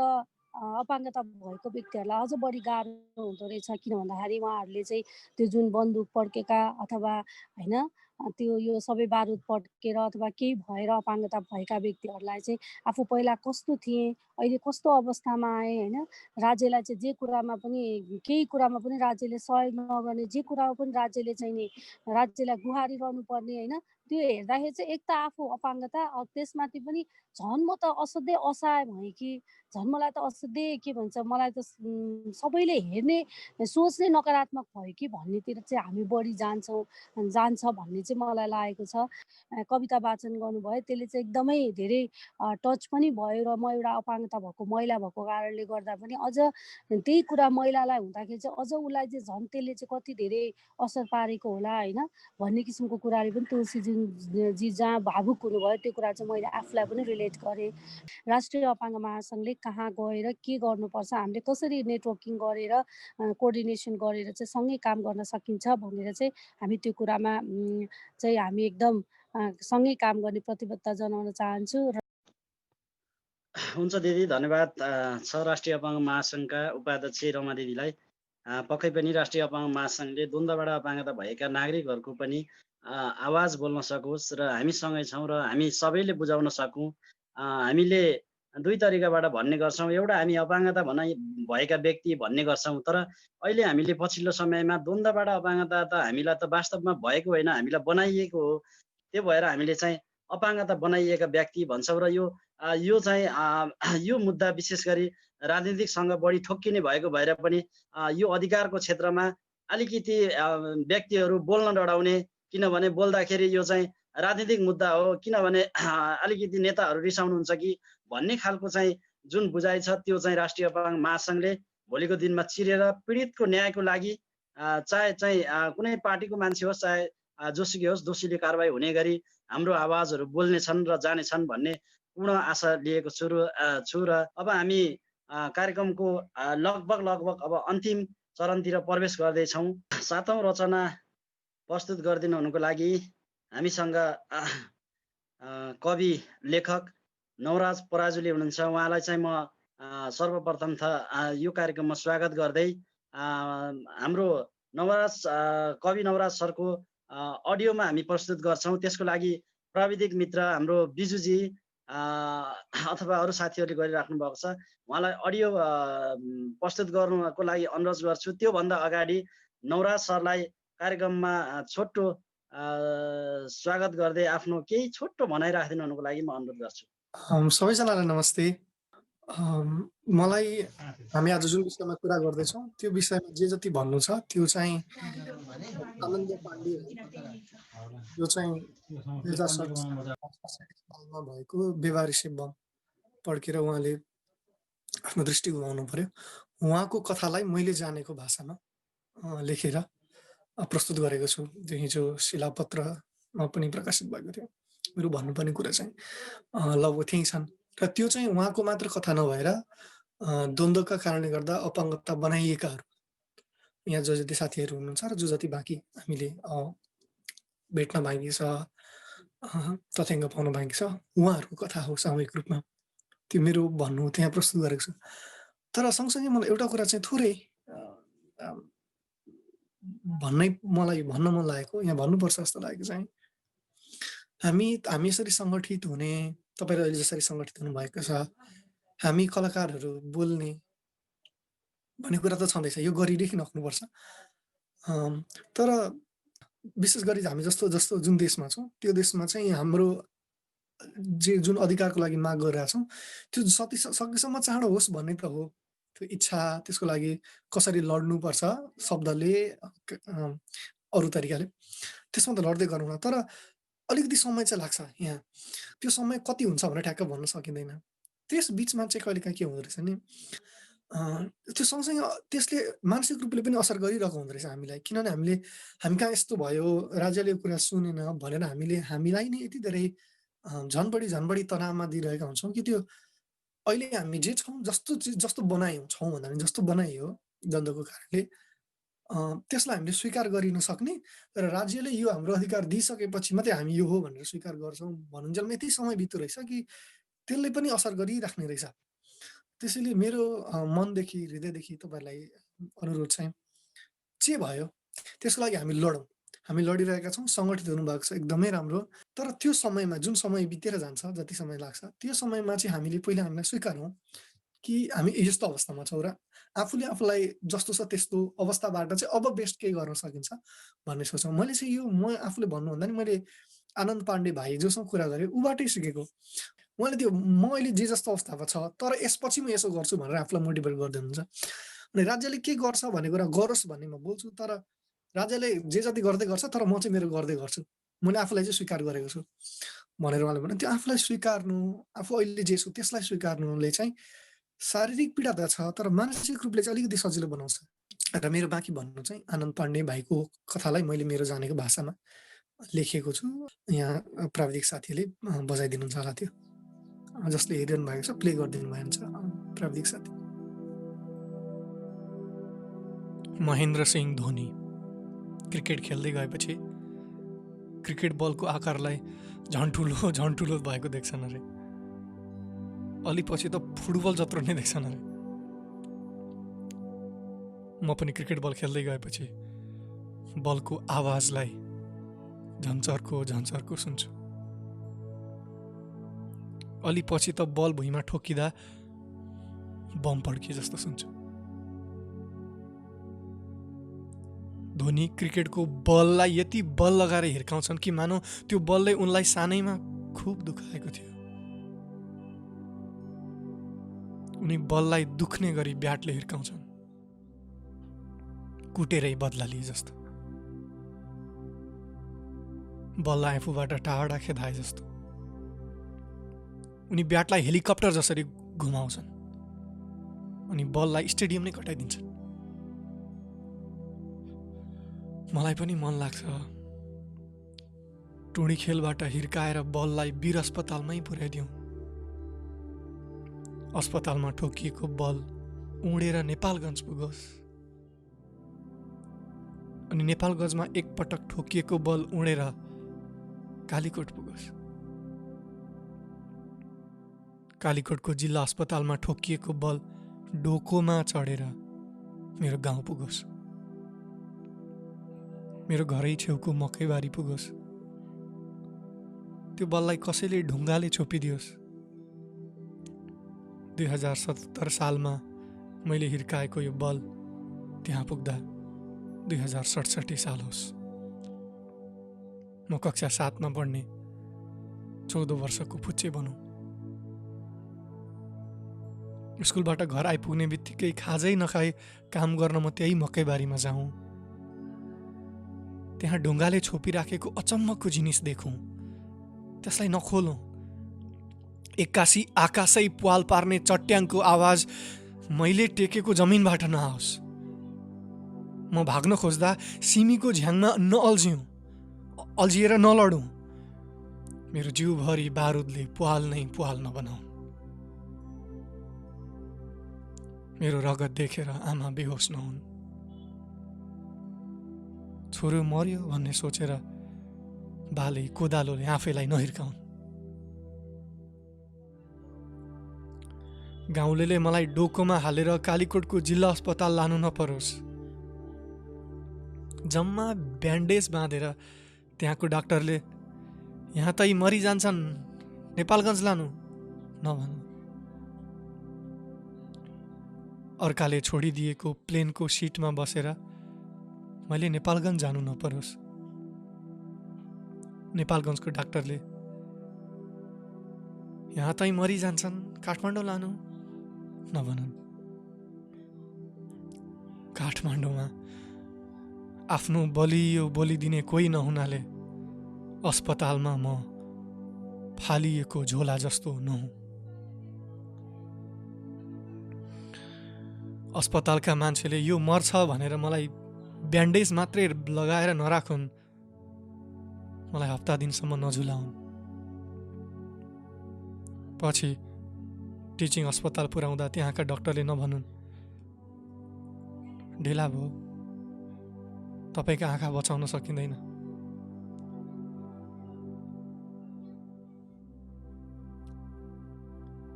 अपाङ्गता भएको व्यक्तिहरूलाई अझ बढी गाह्रो हुँदो रहेछ। किन भन्दाखेरि उहाँहरूले चाहिँ त्यो जुन बन्दुक पड्केका अथवा होइन त्यो यो सबै बारुद पड्केर अथवा केही भएर अपाङ्गता भएका व्यक्तिहरूलाई चाहिँ आफू पहिला कस्तो थिए, अहिले कस्तो अवस्थामा आए होइन, राज्यलाई चाहिँ जे कुरामा पनि केही कुरामा पनि राज्यले सहयोग नगर्ने, जे कुरामा पनि राज्यले चाहिँ नि राज्यलाई गुहारिरहनु पर्ने होइन, त्यो हेर्दाखेरि चाहिँ एक त आफू अपाङ्गता, त्यसमाथि पनि झन् म त असाध्यै असहाय भएँ कि झन् मलाई त असाध्यै के भन्छ, मलाई त सबैले हेर्ने सोच नै नकारात्मक भयो कि भन्नेतिर चाहिँ हामी बढी जान्छ भन्ने चाहिँ मलाई लागेको छ। कविता वाचन गर्नुभयो त्यसले चाहिँ एकदमै धेरै टच पनि भयो र म एउटा अपाङ्गता भएको महिला भएको कारणले गर्दा पनि अझ त्यही कुरा महिलालाई हुँदाखेरि चाहिँ अझ उसलाई चाहिँ झन् त्यसले चाहिँ कति धेरै असर पारेको होला होइन भन्ने किसिमको कुराले पनि तुलसीजी जहाँ भावुक हुनुभयो त्यो कुरा चाहिँ मैले आफूलाई पनि रिलेट गरेँ। राष्ट्रिय अपाङ्ग महासङ्घले कहाँ गएर के गर्नुपर्छ, हामीले कसरी नेटवर्किङ गरेर कोअर्डिनेसन गरेर चाहिँ सँगै काम गर्न सकिन्छ भनेर चाहिँ हामी त्यो कुरामा चाहिँ हामी एकदम सँगै काम गर्ने प्रतिबद्धता जनाउन चाहन्छु। हुन्छ दिदी, धन्यवाद छ राष्ट्रिय अपाङ्ग महासङ्घका उपाध्यक्ष रमा दिदीलाई। पक्कै पनि राष्ट्रिय अपाङ्ग महासङ्घले द्वन्द्वबाट अपाङ्गता भएका नागरिकहरूको पनि आवाज बोल्न सकोस् र हामी सँगै छौँ र हामी सबैले बुझाउन सकौँ। हामीले दुई तरिकाबाट भन्ने गर्छौँ, एउटा हामी अपाङ्गता भएका व्यक्ति भन्ने गर्छौँ, तर अहिले हामीले पछिल्लो समयमा द्वन्द्वबाट अपाङ्गता त हामीलाई त वास्तवमा भएको होइन, हामीलाई बनाइएको हो। त्यो भएर हामीले चाहिँ अपाङ्गता बनाइएका व्यक्ति भन्छौँ र यो चाहिँ यो मुद्दा विशेष गरी राजनीतिकसँग बढी ठोक्किने भएको भएर पनि यो अधिकारको क्षेत्रमा अलिकति व्यक्तिहरू बोल्न डराउने, किनभने बोल्दाखेरि यो चाहिँ राजनीतिक मुद्दा हो, किनभने अलिकति नेताहरू रिसाउनुहुन्छ कि भन्ने खालको चाहिँ जुन बुझाइ छ त्यो चाहिँ राष्ट्रिय अपाङ्ग महासङ्घले भोलिको दिनमा चिरेर पीडितको न्यायको लागि चाहे चाहिँ कुनै पार्टीको मान्छे होस् चाहे जोसुकै होस् दोषीले कारवाही हुने गरी हाम्रो आवाजहरू बोल्नेछन् र जानेछन् भन्ने पूर्ण आशा लिएको छु र अब हामी कार्यक्रमको लगभग अब अन्तिम चरणतिर प्रवेश गर्दैछौँ। 7औं रचना प्रस्तुत गरिदिनु हुनुको लागि हामीसँग कवि लेखक नवराज पराजुली हुनुहुन्छ। उहाँलाई चाहिँ म सर्वप्रथम त यो कार्यक्रममा स्वागत गर्दै हाम्रो नवराज कवि नवराज सरको अडियोमा हामी प्रस्तुत गर्छौँ। त्यसको लागि प्राविधिक मित्र हाम्रो बिजुजी अथवा अरू साथीहरूले गरिराख्नु भएको छ, उहाँलाई अडियो प्रस्तुत गर्नुको लागि अनुरोध गर्छु। त्योभन्दा अगाडि नवराज सरलाई कार्यक्रममा छोटो स्वागत गर्दै आफ्नो केही छोटो भनाइ राखिदिनु हुनुको लागि म अनुरोध गर्छु। सबैजनालाई नमस्ते। मलाई हामी आज जुन विषयमा कुरा गर्दैछौँ त्यो विषयमा जे जति भन्नु छ त्यो चाहिँ आनन्द पाण्डे यो चाहिँ 2007 सालमा भएको व्यवहारिक बम पड्केर उहाँले आफ्नो दृष्टि गुमाउनु पर्यो। उहाँको कथालाई मैले जानेको भाषामा लेखेर प्रस्तुत गरेको छु। त्यो हिजो शिलापत्रमा पनि प्रकाशित भएको थियो। मेरो भन्नुपर्ने कुरा चाहिँ लगभग त्यही छन् र त्यो चाहिँ उहाँको मात्र कथा नभएर द्वन्द्वका कारणले गर्दा अपाङ्गता बनाइएकाहरू यहाँ जो जति साथीहरू हुनुहुन्छ र जो जति बाँकी हामीले भेट्न बाँकी छ तथ्याङ्क पाउन बाँकी छ उहाँहरूको कथा हो सामूहिक रूपमा। त्यो मेरो भन्नु त्यहाँ प्रस्तुत गरेको छु। तर सँगसँगै मलाई एउटा कुरा चाहिँ थोरै मलाई भन्न मन लागेको, यहाँ भन्नुपर्छ जस्तो लागेको चाहिँ हामी यसरी सङ्गठित हुने, तपाईँहरू अहिले जसरी सङ्गठित हुनुभएको छ, हामी कलाकारहरू बोल्ने भन्ने कुरा त छँदैछ, यो गरिदेखि राख्नुपर्छ। तर विशेष गरी हामी जस्तो जुन देशमा छौँ त्यो देशमा चाहिँ हाम्रो जुन अधिकारको लागि माग गरिरहेछौँ त्यो सकेसम्म चाँडो होस् भन्ने त हो त्यो इच्छा। त्यसको लागि कसरी लड्नुपर्छ शब्दले अरू तरिकाले त्यसमा त लड्दै गरौँ न, तर अलिकति समय चाहिँ लाग्छ। यहाँ त्यो समय कति हुन्छ भनेर ठ्याक्क भन्न सकिँदैन। त्यस बिचमा चाहिँ कहिलेकाहीँ के हुँदो रहेछ नि त्यो सँगसँगै त्यसले मानसिक रूपले पनि असर गरिरहेको हुँदो रहेछ हामीलाई। किनभने हामी कहाँ यस्तो भयो, राज्यले यो कुरा सुनेन भनेर हामीलाई नै यति धेरै झन् बढी तनावमा दिइरहेका हुन्छौँ कि त्यो अहिले हामी जे छौँ जस्तो बनायौँ छौँ भन्दा पनि जस्तो बनाइयो द्वन्द्वको कारणले त्यसलाई हामीले स्वीकार गरिन सक्ने र राज्यले यो हाम्रो अधिकार दिइसकेपछि मात्रै हामी यो हो भनेर स्वीकार गर्छौँ भन्नुन्जेलमा यति समय बित्दो रहेछ कि त्यसले पनि असर गरिराख्ने रहेछ। त्यसैले मेरो मनदेखि हृदयदेखि तपाईँहरूलाई अनुरोध चाहिँ जे भयो त्यसको लागि हामी लडौँ। हामी लडिरहेका छौँ, सङ्गठित हुनुभएको छ, एकदमै राम्रो। तर त्यो समयमा जुन समय बितेर जान्छ, जति समय लाग्छ, त्यो समयमा चाहिँ हामीले पहिला हामीलाई स्वीकारौँ कि हामी यस्तो अवस्थामा छौँ र आफूले आफूलाई जस्तो छ त्यस्तो अवस्थाबाट चाहिँ अब बेस्ट के गर्न सकिन्छ भन्ने सोचौँ। मैले चाहिँ यो म आफूले भन्नुभन्दा नि मैले आनन्द पाण्डे भाइ जोसँग कुरा गरेँ उबाटै सिकेको। उहाँले त्यो म अहिले जे जस्तो अवस्थामा छ तर यसपछि म यसो गर्छु भनेर आफूलाई मोटिभेट गर्दै हुनुहुन्छ। अनि राज्यले के गर्छ भन्ने कुरा गरोस् भन्ने म बोल्छु, तर राज्यले जे जति गर्दै गर्छ तर म चाहिँ मेरो गर्दै गर्छु, मैले आफूलाई चाहिँ स्वीकार गरेको छु भनेर उहाँले भन्नु। त्यो आफूलाई स्वीकार्नु, आफू अहिले जे छु त्यसलाई स्वीकार्नुले चाहिँ शारीरिक पीडा त छ तर मानसिक रूपले चाहिँ अलिकति सजिलो बनाउँछ। र मेरो बाँकी भन्नु चाहिँ आनन्द पाण्डे भाइको कथालाई मैले मेरो जानेको भाषामा लेखेको छु। यहाँ प्राविधिक साथीले बजाइदिनुहुन्छ होला, त्यो जसले हेरिरहनु भएको छ प्ले गरिदिनु भएको छ प्राविधिक साथी। महेन्द्र सिंह धोनी क्रिकेट खेल्दै गएपछि क्रिकेट बलको आकारलाई झन् ठुलो भएको देख्छन् अरे, अलि पछि त फुटबल जत्रो नै देख्छन् अरे। म पनि क्रिकेट बल खेल्दै गएपछि बलको आवाजलाई झन्चर्को सुन्छु, अलि पछि त बल भुइँमा ठोकिँदा बम पड्किए जस्तो सुन्छु। धोनी क्रिकेटको बललाई यति बल लगाएर हिर्काउँछन् कि मानौ त्यो बलले उनलाई सानैमा खुब दुखाएको थियो। उनी बललाई दुख्ने गरी ब्याटले हिर्काउँछन्, कुटेरै बदला लिए जस्तो, बललाई आफूबाट टाढा खेदाए जस्तो। उनी ब्याटलाई हेलिकप्टर जसरी घुमाउँछन् अनि बललाई स्टेडियम नै कटाइदिन्छन्। मलाई पनि मन लाग्छ टुँडी खेलबाट हिर्काएर बललाई वीर अस्पतालमै पुर्याइदिउँ। अस्पतालमा ठोकिएको बल उडेर नेपालगञ्ज पुगोस् अनि नेपालगञ्जमा एकपटक ठोकिएको बल उडेर कालीकोट पुगोस्। कालीकोटको जिल्ला अस्पतालमा ठोकिएको बल डोकोमा चढेर मेरो गाउँ पुगोस्, मेरो घरै छेउको मकैबारी पुगोस्। त्यो बललाई कसैले ढुङ्गाले छोपिदियोस्। 2077 सालमा मैले हिर्काएको यो बल त्यहाँ पुग्दा 2067 साल होस्। म कक्षा 7 मा पढ्ने 14 वर्षको पुच्चे बनौँ। स्कुलबाट घर आइपुग्ने बित्तिकै खाजै नखाई काम गर्न म त्यही मकैबारीमा जाउँ, त्यहाँ ढुङ्गाले छोपिराखेको अचम्मको जिनिस देखौँ, त्यसलाई नखोलौँ। एक्कासी आकाशै प्वाल पार्ने चट्याङको आवाज मैले टेकेको जमिनबाट नआओस्। म भाग्न खोज्दा सिमीको झ्याङमा अल्झिएर नलडौँ। मेरो जिउभरि बारुदले प्वाल नै प्वाल नबनाऊ। मेरो रगत देखेर आमा बेहोस नहुन्। छोरो मर्यो भन्ने सोचेर बाले कोदालोले आफैलाई नहिर्काउन्। गाउँलेले मलाई डोकोमा हालेर कालीकोटको जिल्ला अस्पताल लानु नपरोस्। जम्मा ब्यान्डेज बाँधेर त्यहाँको डाक्टरले यहाँ त यी मरिजान्छन्, नेपालगञ्ज लानु नभन्नु। अर्काले छोडिदिएको प्लेनको सिटमा बसेर मैले नेपालगञ्ज जानु नपरोस्। नेपालगञ्जको डाक्टरले यहाँ तै मरिजान्छन्, काठमाडौँ लानु नभनन्। काठमाडौँमा आफ्नो बलियो बलि दिने कोही नहुनाले अस्पतालमा म फालिएको झोला जस्तो नहुँ। अस्पतालका मान्छेले यो मर्छ भनेर मलाई ब्यान्डेज मात्रै लगाएर नराखुन्, मलाई हप्ता दिनसम्म नझुलाउन्। पछि टिचिङ अस्पताल पुर्याउँदा त्यहाँका डाक्टरले नभनुन्, ढिला भयो, तपाईँको आँखा बचाउन सकिँदैन।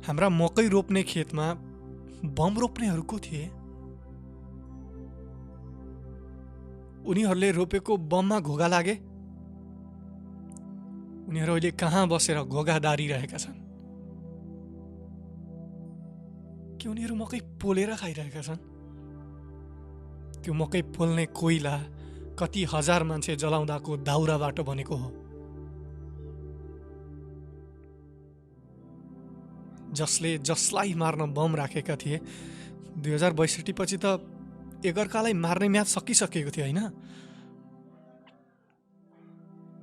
हाम्रा मकै रोप्ने खेतमा बम रोप्नेहरू को थिए? उनीहरूले रोपेको बममा घोगा लागे, उनीहरू अहिले कहाँ बसेर घोगा दारिरहेका छन्? के उनीहरू मकै पोलेर खाइरहेका छन्? त्यो मकै पोल्ने कोइला कति हजार मान्छे जलाउँदाको दाउराबाट बनेको हो। जसले जसलाई मार्न बम राखेका थिए, 2062 पछि त एकअर्कालाई मार्ने म्याच सकिसकेको थियो होइन?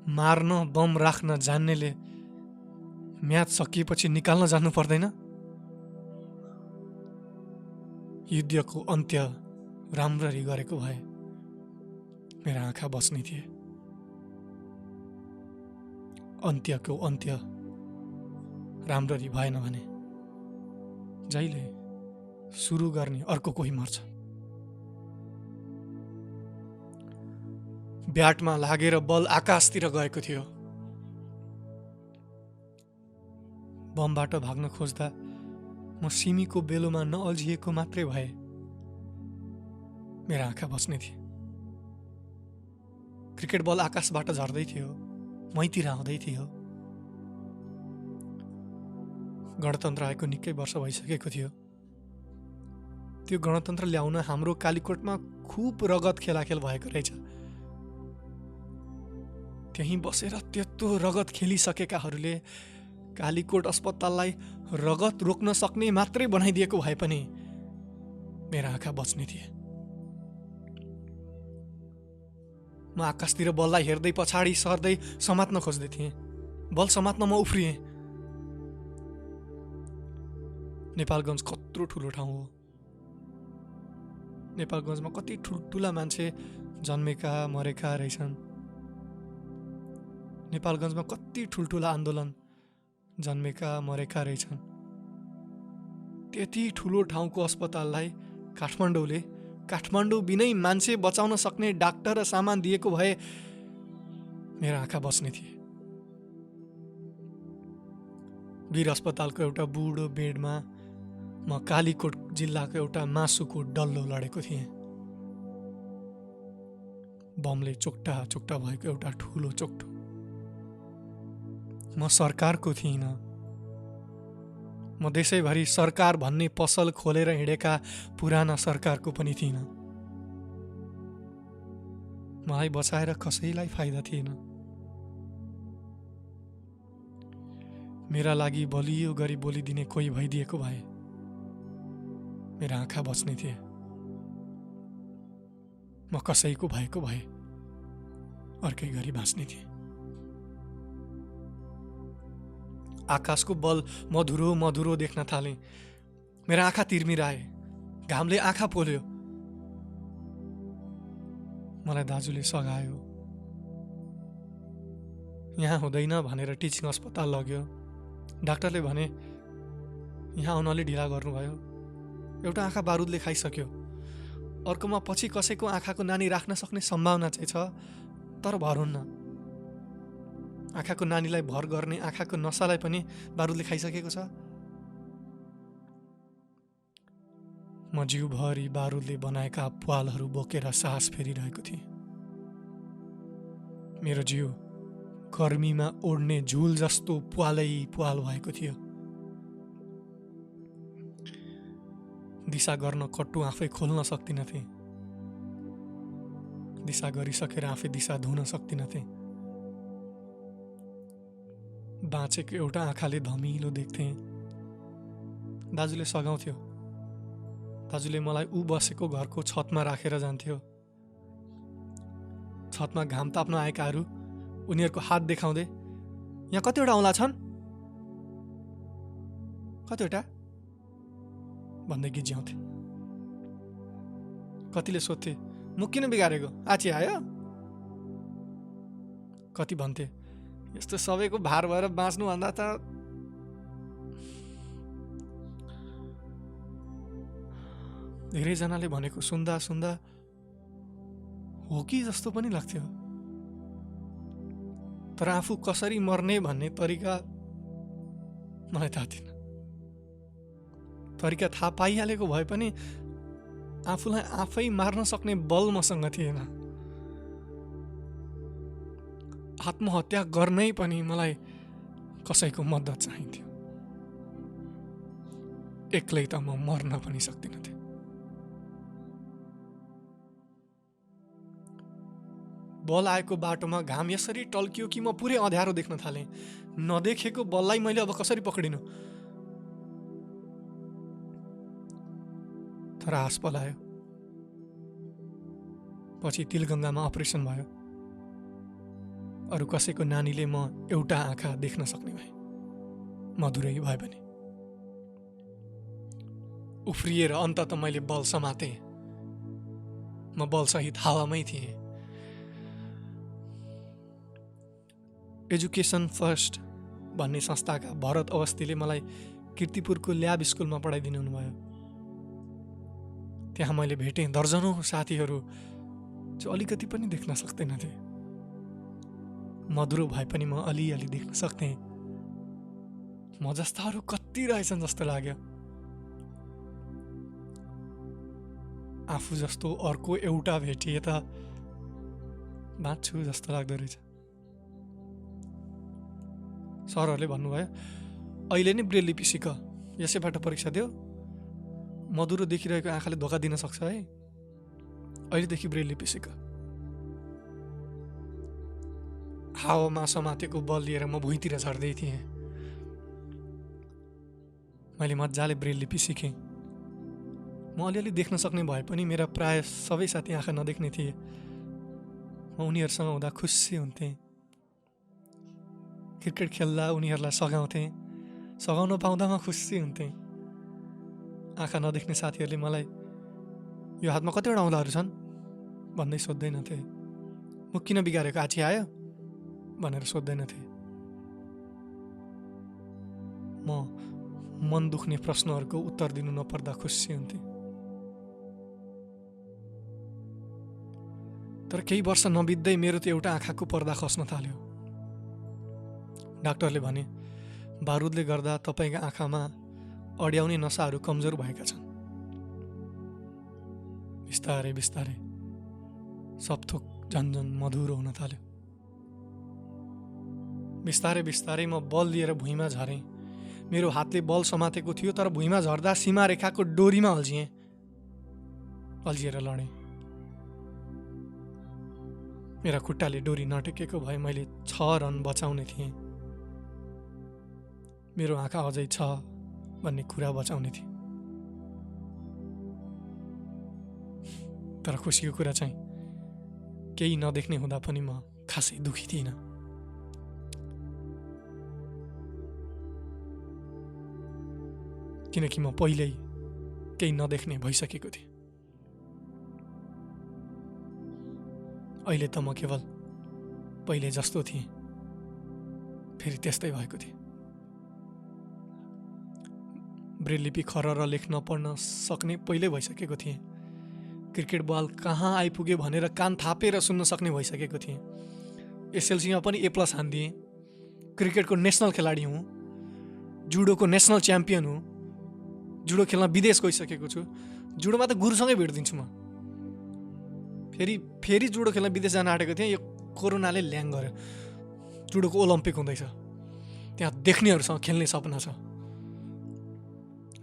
मार्न बम राख्न जान्नेले म्याच सकिएपछि निकाल्न जान्नु पर्दैन? युद्धको अन्त्य राम्ररी गरेको भए मेरा आँखा बस्ने थिए। अन्त्यको अन्त्य राम्ररी भएन भने जहिले सुरु गर्ने अर्को कोही मर्छ। ब्याटमा लागेर बल आकाशतिर गएको थियो। बमबाट भाग्न खोज्दा म सिमीको बेलोमा नअल्झिएको मात्रै भए मेरा आँखा बस्ने थिए। क्रिकेट बल आकाशबाट झर्दै थियो, मैतिर आउँदै थियो। गणतन्त्र आएको निकै वर्ष भइसकेको थियो। त्यो गणतन्त्र ल्याउन हाम्रो कालीकोटमा खुब रगत खेलाखेल भएको रहेछ। त्यहीँ बसेर त्यत्रो रगत खेलिसकेकाहरूले कालीकोट अस्पताललाई रगत रोक्न सक्ने मात्रै बनाइदिएको भए पनि मेरा आँखा बच्ने थिए। म आकाशतिर बललाई हेर्दै पछाडि सर्दै समात्न खोज्दै थिएँ। बल समात्न म उफ्रिएँ। नेपालगञ्ज कत्रो ठुलो ठाउँ हो। नेपालगञ्जमा कति ठुल्ठुला मान्छे जन्मेका मरेका रहेछन्। नेपालगञ्जमा कति ठुल्ठुला आन्दोलन जन्मेका मरेका रहेछन्। त्यति ठुलो ठाउँको अस्पताललाई काठमाडौँ बिनै मान्छे बचाउन सक्ने डाक्टर र सामान दिएको भए मेरा आँखा बस्ने थिए। वीर अस्पतालको एउटा बुढो बेडमा म कालीकोट जिल्लाको एउटा मासुको डल्लो लडेको थिएँ। बमले चोक्टा चोक्टा भएको एउटा ठुलो चोक्टो। म सरकारको थिइनँ। म देशैभरि सरकार भन्ने पसल खोलेर हिँडेका पुराना सरकारको पनि थिइनँ। मलाई बचाएर कसैलाई फाइदा थिएन। मेरा लागि बलियो गरी बोलिदिने कोही भइदिएको भए मेरा आँखा बच्ने थिए। म कसैको भएको भए अर्कै गरी बाँच्ने थिए। आकाशको बल मधुरो मधुरो देख्न थाले। मेरा आँखा तिर्मिराए। घामले आँखा पोल्यो। मलाई दाजुले सघायो। यहाँ हुँदैन भनेर टिचिङ अस्पताल लग्यो। डाक्टरले भने यहाँ आउनले ढिला गर्नुभयो। एउटा आँखा बारुदले खाइसक्यो। अर्कोमा पछि कसैको आँखाको नानी राख्न सक्ने सम्भावना चाहिँ छ, तर भर हुन्न। आँखाको नानीलाई भर गर्ने आँखाको नसालाई पनि बारुदले खाइसकेको छ। म जिउभरि बारुदले बनाएका प्वालहरू बोकेर सास फेरिरहेको थिएँ। मेरो जिउ गर्मीमा ओड्ने झुल जस्तो प्वालै प्वाल भएको थियो। दिशा गर्न कट्टु आफै खोल्न सक्दिनथे। दिशा गरिसकेर आफै दिशा धुन सक्दिनथे। बाँचेको एउटा आँखाले धमिलो देख्थेँ। दाजुले सघाउँथ्यो। दाजुले मलाई ऊ बसेको घरको छतमा राखेर जान्थ्यो। छतमा घाम ताप्न आएकाहरू उनीहरूको हात देखाउँदै, यहाँ कतिवटा औँला छन्? कतिवटा भन्दै गिज्याउँथे। कतिले सोध्थे, मुख किन बिगारेको, आची आयो? कति भन्थे, यस्तो सबैको भार भएर बाँच्नुभन्दा त धेरैजनाले भनेको सुन्दा सुन्दा हो कि जस्तो पनि लाग्थ्यो। तर आफू कसरी मर्ने भन्ने तरिका मलाई थाहा थिएन। तरिका थाहा पाइहालेको भए पनि आफूलाई आफै मार्न सक्ने बल मसँग थिएन। आत्महत्या गर्नै पनि मलाई कसैको मद्दत चाहिन्थ्यो। एक्लै त म मर्न पनि सक्दिनँ थिएँ। बल आएको बाटोमा घाम यसरी टल्कियो कि म पुरै अँध्यारो देख्न थालेँ। नदेखेको बललाई मैले अब कसरी पक्रिनु? तर हाँस पलायो। पछि तिलगङ्गामा अपरेसन भयो। अरू कसैको नानीले म एउटा आँखा देख्न सक्ने भए, मधुरै भए पनि। उफ्रिएर अन्तत मैले बल समातेँ। म बलसहित हावामै थिएँ। एजुकेसन फर्स्ट भन्ने संस्थाका भरत अवस्थीले मलाई कीर्तिपुरको ल्याब स्कुलमा पढाइदिनु हुनुभयो। त्यहाँ मैले भेटेँ दर्जनौँ साथीहरू जो अलिकति पनि देख्न सक्दैनथे। मधुरो भए पनि म अलिअलि देख्न सक्थेँ। म जस्ताहरू कति रहेछन् जस्तो लाग्यो। आफू जस्तो अर्को एउटा भेटिए त बाँच्छु जस्तो लाग्दो रहेछ। सरहरूले भन्नुभयो अहिले नै ब्रेल लिपि सिक, यसैबाट परीक्षा देऊ। मधुरो देखिरहेको आँखाले धोका दिन सक्छ है, अहिलेदेखि ब्रेल लिपि सिक। हावामा समातेको बल लिएर म भुइँतिर झर्दै थिएँ। मैले मजाले ब्रेल लिपि सिकेँ। म अलिअलि देख्न सक्ने भए पनि मेरा प्राय सबै साथी आँखा नदेख्ने थिए। म उनीहरूसँग हुँदा खुसी हुन्थेँ। क्रिकेट खेल्दा उनीहरूलाई सघाउँथेँ। सघाउन पाउँदा म खुसी हुन्थेँ। आँखा नदेख्ने साथीहरूले मलाई यो हातमा कतिवटा औँलाहरू छन् भन्दै सोध्दैनथे। मुख किन बिगारेको, आछी आयो भनेर सोध्दैनथे। म मन दुख्ने प्रश्नहरूको उत्तर दिनु नपर्दा खुसी हुन्थेँ। तर केही वर्ष नबित्दै मेरो त एउटा आँखाको पर्दा खस्न थाल्यो। डाक्टरले भने बारुदले गर्दा तपाईँका आँखामा अड्याउने नसाहरू कमजोर भएका छन्। बिस्तारै बिस्तारै सब थोक झन्झन मधुरो हुन थाल्यो। बिस्तारै बिस्तारै म बल लिएर भुइँमा झरेँ। मेरो हातले बल समातेको थियो, तर भुइँमा झर्दा सीमा रेखाको डोरीमा अल्झिएँ। अल्झिएर लडेँ। मेरा खुट्टाले डोरी नटेकेको भए मैले 6 रन बचाउने थिएँ। मेरो आँखा अझै छ भन्ने कुरा बचाउने थिएँ। तर खुसीको कुरा चाहिँ केही नदेख्ने हुँदा पनि म खासै दुखी थिइनँ। किनकि म पहिल्यै केही नदेख्ने भइसकेको थिएँ। अहिले त म केवल पहिले जस्तो थिएँ, फेरि त्यस्तै भएको थिएँ। ब्रेल लिपि खरर लेख्न पढ्न सक्ने पहिले भइसकेको थिएँ। क्रिकेट बल कहाँ आइपुग्यो भनेर कान थापेर सुन्न सक्ने भइसकेको थिएँ। एसएलसीमा पनि A+ हान्दिएँ। क्रिकेटको नेसनल खेलाडी हुँ। जुडोको नेसनल च्याम्पियन हुँ। जुडो खेल्न विदेश गइसकेको छु। जुडोमा त गुरुसँगै भेट्दिन्छु म। फेरि जुडो खेल्न विदेश जान आँटेको थिएँ। यो कोरोनाले ल्याङ गर्यो। जुडोको ओलम्पिक हुँदैछ। त्यहाँ देख्नेहरूसँग खेल्ने सपना छ।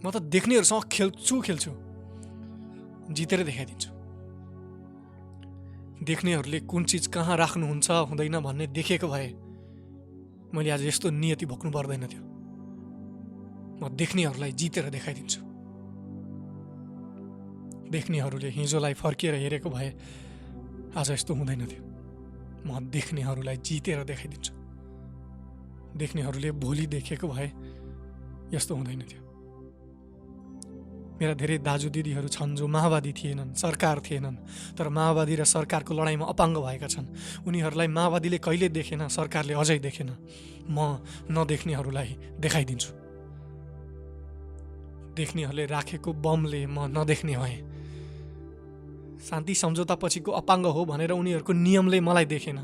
म त देख्नेहरूसँग खेल्छु, जितेर देखाइदिन्छु। देख्नेहरूले कुन चिज कहाँ राख्नुहुन्छ हुँदैन भन्ने देखेको भए मैले आज यस्तो नियति भोग्नु पर्दैन थियो। म देख्नेहरूलाई जितेर देखाइदिन्छु। देख्नेहरूले हिजोलाई फर्किएर हेरेको भए आज यस्तो हुँदैन थियो। म देख्नेहरूलाई जितेर देखाइदिन्छु। देख्नेहरूले भोलि देखेको भए यस्तो हुँदैन थियो। मेरा धेरै दाजु दिदीहरू छन् जो माओवादी थिएनन्, सरकार थिएनन्, तर माओवादी र सरकारको लडाइँमा अपाङ्ग भएका छन्। उनीहरूलाई माओवादीले कहिले देखेन, सरकारले अझै देखेन। म नदेख्नेहरूलाई देखाइदिन्छु। देख्नेहरूले राखेको बमले म नदेख्ने भएँ। शान्ति सम्झौता पछिको अपाङ्ग हो भनेर उनीहरूको नियमले मलाई देखेन।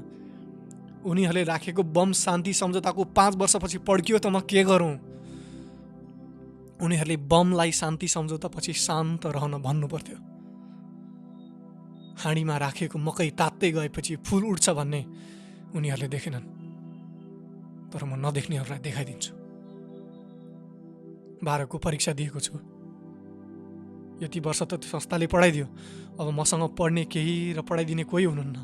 उनीहरूले राखेको बम शान्ति सम्झौताको 5 वर्षपछि पड्कियो त म के गरौँ? उनीहरूले बमलाई शान्ति सम्झौतापछि शान्त रहन भन्नु पर्थ्यो। हाँडीमा राखेको मकै तात्दै गएपछि फुल उठ्छ भन्ने उनीहरूले देखेनन्, तर म नदेख्नेहरूलाई देखाइदिन्छु। 12को परीक्षा दिएको छु। यति वर्ष त संस्थाले पढाइदियो, अब मसँग पढ्ने केही र पढाइदिने कोही हुनुहुन्न।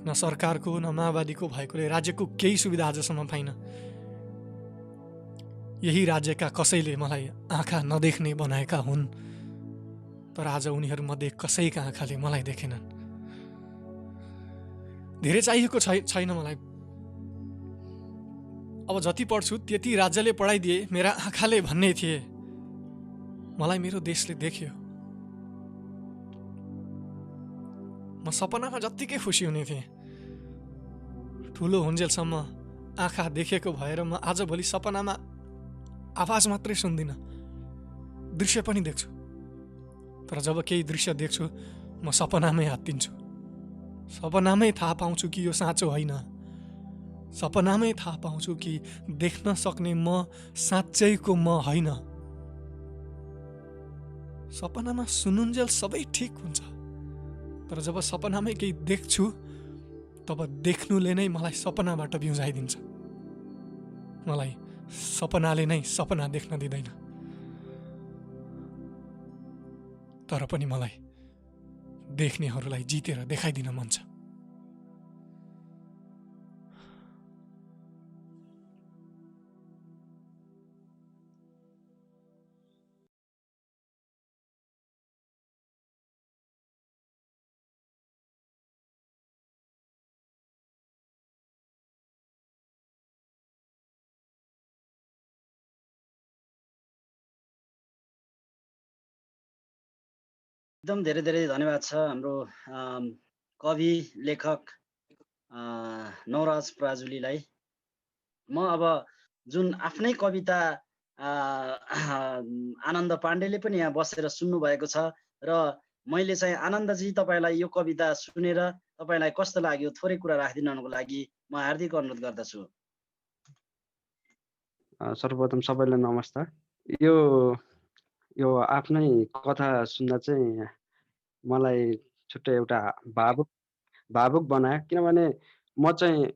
न सरकारको न माओवादीको भएकोले राज्यको केही सुविधा आजसम्म पाइन। यही राज्यका कसैले मलाई आँखा नदेख्ने बनाएका हुन्, तर आज उनीहरूमध्ये कसैका आँखाले मलाई देखेनन्। धेरै चाहिएको छैन मलाई। अब जति पढ्छु त्यति राज्यले पढाइदिए, मेरा आँखाले भन्ने थिए। मलाई मेरो देशले देख्यो। म सपनामा जत्तिकै खुसी हुने थिएँ। ठुलो हुन्जेलसम्म आँखा देखेको भएर म आजभोलि सपनामा आवाज मात्रै सुन्दिनँ, दृश्य पनि देख्छु। तर जब केही दृश्य देख्छु म सपनामै हात्तिन्छु। सपनामै थाहा पाउँछु कि यो साँचो होइन। सपनामै थाहा पाउँछु कि देख्न सक्ने म साँच्चैको म होइन। सपनामा सुनुन्जेल सबै ठिक हुन्छ, तर जब सपनामै केही देख्छु तब देख्नुले नै मलाई सपनाबाट बिउजाइदिन्छ। मलाई सपनाले नै सपना देख्न दिँदैन, तर पनि मलाई देख्नेहरूलाई जितेर देखाइदिन मन छ। एकदम धेरै धेरै धन्यवाद छ हाम्रो कवि लेखक नवराज पराजुलीलाई। म अब जुन आफ्नै कविता आनन्द पाण्डेले पनि यहाँ बसेर सुन्नु भएको छ र मैले चाहिँ आनन्दजी तपाईँलाई यो कविता सुनेर तपाईँलाई कस्तो लाग्यो थोरै कुरा राखिदिनको लागि म हार्दिक अनुरोध गर्दछु। सर्वप्रथम सबैलाई नमस्कार। यो आफ्नै कथा सुन्दा चाहिँ मलाई छुट्टै एउटा भावुक बनायो, किनभने म चाहिँ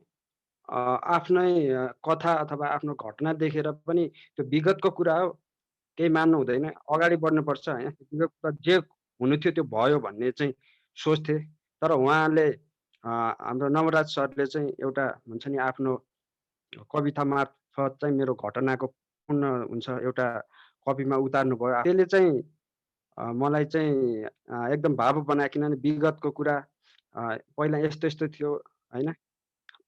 आफ्नै कथा अथवा आफ्नो घटना देखेर पनि त्यो विगतको कुरा हो, केही मान्नु हुँदैन, अगाडि बढ्नुपर्छ होइन। विगतको जे हुनु थियो त्यो भयो भन्ने चाहिँ सोच्थे। तर उहाँले हाम्रो नवराज सरले चाहिँ एउटा हुन्छ नि आफ्नो कविता मार्फत चाहिँ मेरो घटनाको पूर्ण हुन्छ एउटा कपीमा उतार्नु भयो। त्यसले चाहिँ मलाई चाहिँ एकदम भावुक बनायो, किनभने विगतको कुरा पहिला यस्तो यस्तो थियो होइन।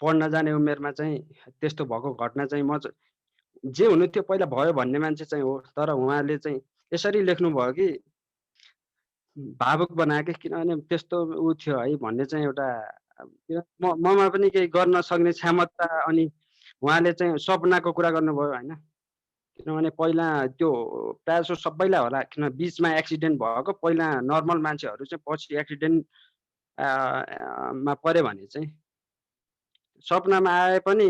पढ्न जाने उमेरमा चाहिँ त्यस्तो भएको घटना चाहिँ म जे हुनु थियो पहिला भयो भन्ने मान्छे चाहिँ हो, तर उहाँले चाहिँ यसरी लेख्नुभयो कि भावुक बनायो कि, किनभने त्यस्तो ऊ थियो है भन्ने चाहिँ एउटा ममा पनि केही गर्न सक्ने क्षमता। अनि उहाँले चाहिँ सपनाको कुरा गर्नुभयो होइन, किनभने पहिला त्यो प्रायः जसो सबैलाई होला, किन बिचमा एक्सिडेन्ट भएको, पहिला नर्मल मान्छेहरू चाहिँ पछि एक्सिडेन्ट मा पऱ्यो भने चाहिँ सपनामा आए पनि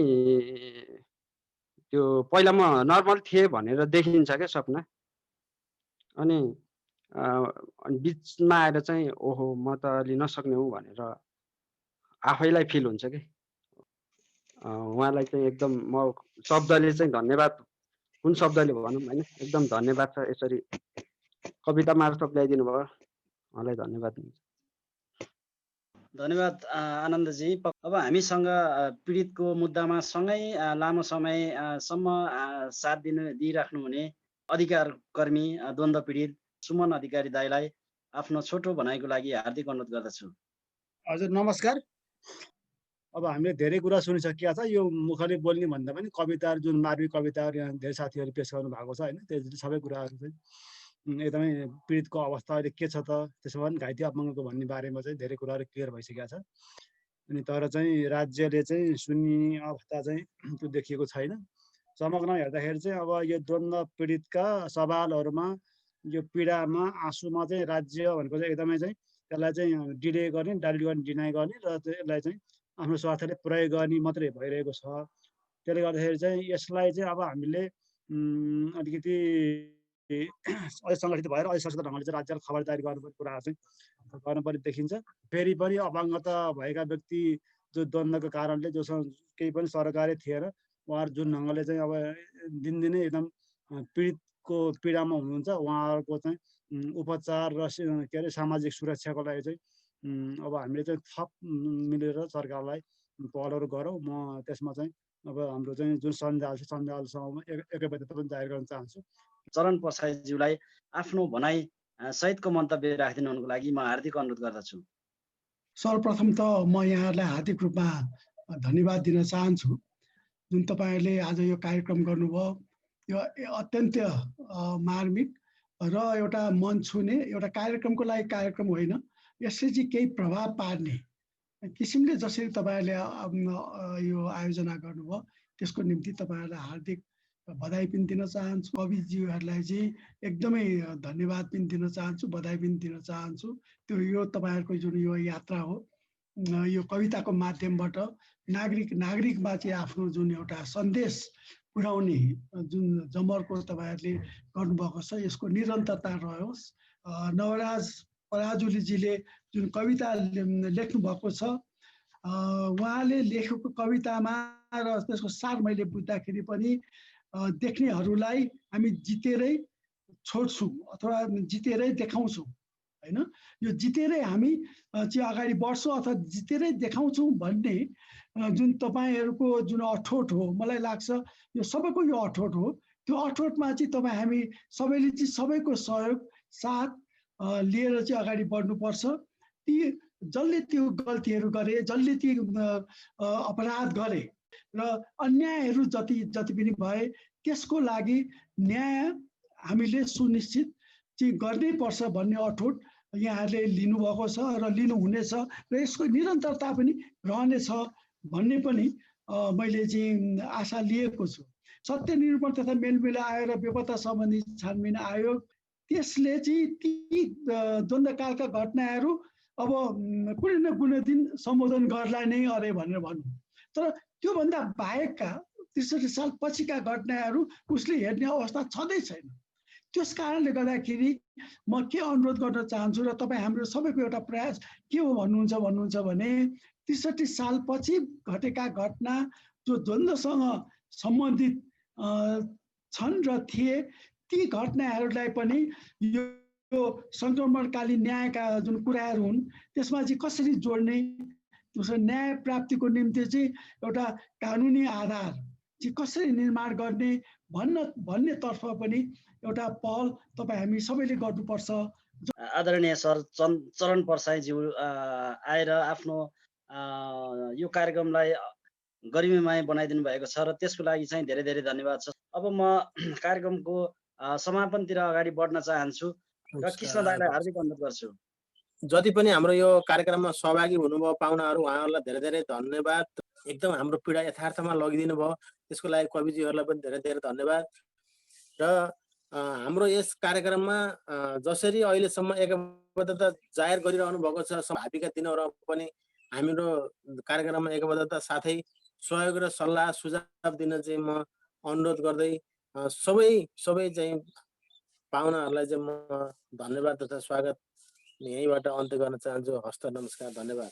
त्यो पहिला म नर्मल थिएँ भनेर देखिन्छ क्या सपना। अनि बिचमा आएर चाहिँ ओहो म त अलि नसक्ने हुँ भनेर आफैलाई फिल हुन्छ कि। उहाँलाई चाहिँ एकदम म शब्दले चाहिँ धन्यवाद, कुन शब्दले भनौँ होइन, एकदम धन्यवाद छ। यसरी कविता मार्फत ल्याइदिनु भयो, उहाँलाई धन्यवाद दिन्छु। धन्यवाद आनन्दजी। अब हामीसँग पीडितको मुद्दामा सँगै लामो समयसम्म साथ दिइराख्नु हुने अधिकार कर्मी द्वन्द्व पीडित सुमन अधिकारी दाइलाई आफ्नो छोटो भनाइको लागि हार्दिक अनुरोध गर्दछु। हजुर नमस्कार। अब हामीले धेरै कुरा सुनिसकिया छ। यो मुखले बोल्ने भन्दा पनि कविताहरू, जुन मार्मिक कविताहरू यहाँ धेरै साथीहरू पेश गर्नु भएको छ होइन, त्यो सबै कुराहरू चाहिँ एकदमै पीडितको अवस्था अहिले के छ त, त्यसमा पनि घाइते अपङ्गको भन्ने बारेमा चाहिँ धेरै कुराहरू क्लियर भइसकेका छ। अनि तर चाहिँ राज्यले चाहिँ सुन्ने अवस्था चाहिँ त्यो देखिएको छैन। समग्रमा हेर्दाखेरि चाहिँ अब यो द्वन्द्व पीडितका सवालहरूमा, यो पीडामा, आँसुमा चाहिँ राज्य भनेको चाहिँ एकदमै चाहिँ त्यसलाई चाहिँ डिले गर्ने, डाइल्युट गर्ने, डिनाइ गर्ने र त्यसलाई चाहिँ आफ्नो स्वार्थले प्रयोग गर्ने मात्रै भइरहेको छ। त्यसले गर्दाखेरि चाहिँ यसलाई चाहिँ अब हामीले अलिकति अझै सङ्गठित भएर अझै सशक्त ढङ्गले चाहिँ राज्यलाई खबरदारी गर्नुपर्ने कुराहरू चाहिँ गर्नुपर्ने देखिन्छ। फेरि पनि अपाङ्गता भएका व्यक्ति जो द्वन्द्वको कारणले जोसँग केही पनि सरकारी थिएन उहाँहरू जुन ढङ्गले चाहिँ अब दिनदिनै एकदम पीडितको पीडामा हुनुहुन्छ उहाँहरूको चाहिँ उपचार र के अरे सामाजिक सुरक्षाको लागि चाहिँ अब हामीले चाहिँ थप मिलेर सरकारलाई पहलहरू गरौँ। म त्यसमा चाहिँ अब हाम्रो चाहिँ जुन सञ्जाल छ सञ्जालसँग एकबद्धता पनि जाहेर गर्न चाहन्छु। चरण प्रसाईज्यूलाई आफ्नो भनाइ सहितको मन्तव्य राखिदिनु हुनुको लागि म हार्दिक अनुरोध गर्दछु। सर्वप्रथम त म यहाँहरूलाई हार्दिक रूपमा धन्यवाद दिन चाहन्छु। जुन तपाईँहरूले आज यो कार्यक्रम गर्नुभयो यो अत्यन्त मार्मिक र एउटा मन छुने एउटा कार्यक्रमको लागि कार्यक्रम होइन, यसले चाहिँ केही प्रभाव पार्ने किसिमले जसरी तपाईँहरूले यो आयोजना गर्नुभयो त्यसको निम्ति तपाईँहरूलाई हार्दिक बधाई पनि दिन चाहन्छु। कविज्यूहरूलाई चाहिँ एकदमै धन्यवाद पनि दिन चाहन्छु, बधाई पनि दिन चाहन्छु। त्यो यो तपाईँहरूको जुन यो यात्रा हो यो कविताको माध्यमबाट नागरिकमा चाहिँ आफ्नो जुन एउटा सन्देश पुर्याउने जुन जमर्को तपाईँहरूले गर्नुभएको छ यसको निरन्तरता रहोस्। नवराज पराजुलीजीले जुन कविता लेख्नु भएको छ उहाँले लेखेको कवितामा र त्यसको सार मैले बुझ्दाखेरि पनि देख्नेहरूलाई हामी जितेरै छोड्छौँ अथवा जितेरै देखाउँछौँ होइन, यो जितेरै हामी चाहिँ अगाडि बढ्छौँ अथवा जितेरै देखाउँछौँ भन्ने जुन तपाईँहरूको जुन अठोट हो मलाई लाग्छ यो सबैको यो अठोट हो। त्यो अठोटमा चाहिँ तपाईँ हामी सबैले चाहिँ सबैको सहयोग साथ लिएर चाहिँ अगाडि बढ्नुपर्छ। ती जसले त्यो गल्तीहरू गरे जसले ती अपराध गरे र अन्यायहरू जति पनि भए त्यसको लागि न्याय हामीले सुनिश्चित चाहिँ गर्नै पर्छ भन्ने अठोट यहाँहरूले लिनुभएको छ र लिनुहुनेछ र यसको निरन्तरता पनि रहनेछ भन्ने पनि मैले चाहिँ आशा लिएको छु। सत्य निरूपण तथा मेलमिलाप आयोग र बेपत्ता सम्बन्धी छानबिन आयोग त्यसले चाहिँ ती द्वन्द्वकालका घटनाहरू अब कुनै न कुनै दिन सम्बोधन गर्ला नै अरे भनेर भन्नु, तर त्योभन्दा बाहेकका ६३ साल पछिका घटनाहरू उसले हेर्ने अवस्था छँदै छैन। त्यस कारणले गर्दाखेरि म के अनुरोध गर्न चाहन्छु र तपाईँ हाम्रो सबैको एउटा प्रयास के हो भन्नुहुन्छ भने ६३ साल पछि घटेका घटना जो द्वन्द्वसँग सम्बन्धित छन् र थिए ती घटनाहरूलाई पनि यो सङ्क्रमणकालीन न्यायका जुन कुराहरू हुन् त्यसमा चाहिँ कसरी जोड्ने, त्यसको न्याय प्राप्तिको निम्ति चाहिँ एउटा कानुनी आधार चाहिँ कसरी निर्माण गर्ने भन्नेतर्फ पनि एउटा पहल तपाईँ हामी सबैले गर्नुपर्छ। आदरणीय सर चरण प्रसाईज्यू आएर आफ्नो यो कार्यक्रमलाई गरिमामय बनाइदिनु भएको छ र त्यसको लागि चाहिँ धेरै धेरै धन्यवाद छ। अब म कार्यक्रमको समापनतिर अगाडि बढ्न चाहन्छु र कृष्ण दाइलाई हार्दिक अनुरोध गर्छु। जति पनि हाम्रो यो कार्यक्रममा सहभागी हुनुभयो पाहुनाहरू उहाँहरूलाई धेरै धेरै धन्यवाद। एकदम हाम्रो पीडा यथार्थमा लगिदिनु भयो त्यसको लागि कविजीहरूलाई पनि धेरै धेरै धन्यवाद। र हाम्रो यस कार्यक्रममा जसरी अहिलेसम्म एकबद्धता जाहेर गरिरहनु भएको छ भावीका दिनहरूमा पनि हाम्रो कार्यक्रममा एकबद्धता साथै सहयोग र सल्लाह सुझाव दिन चाहिँ म अनुरोध गर्दै सबै चाहिँ पाहुनाहरूलाई चाहिँ म धन्यवाद तथा स्वागत यहीँबाट अन्त्य गर्न चाहन्छु। हस्त नमस्कार, धन्यवाद।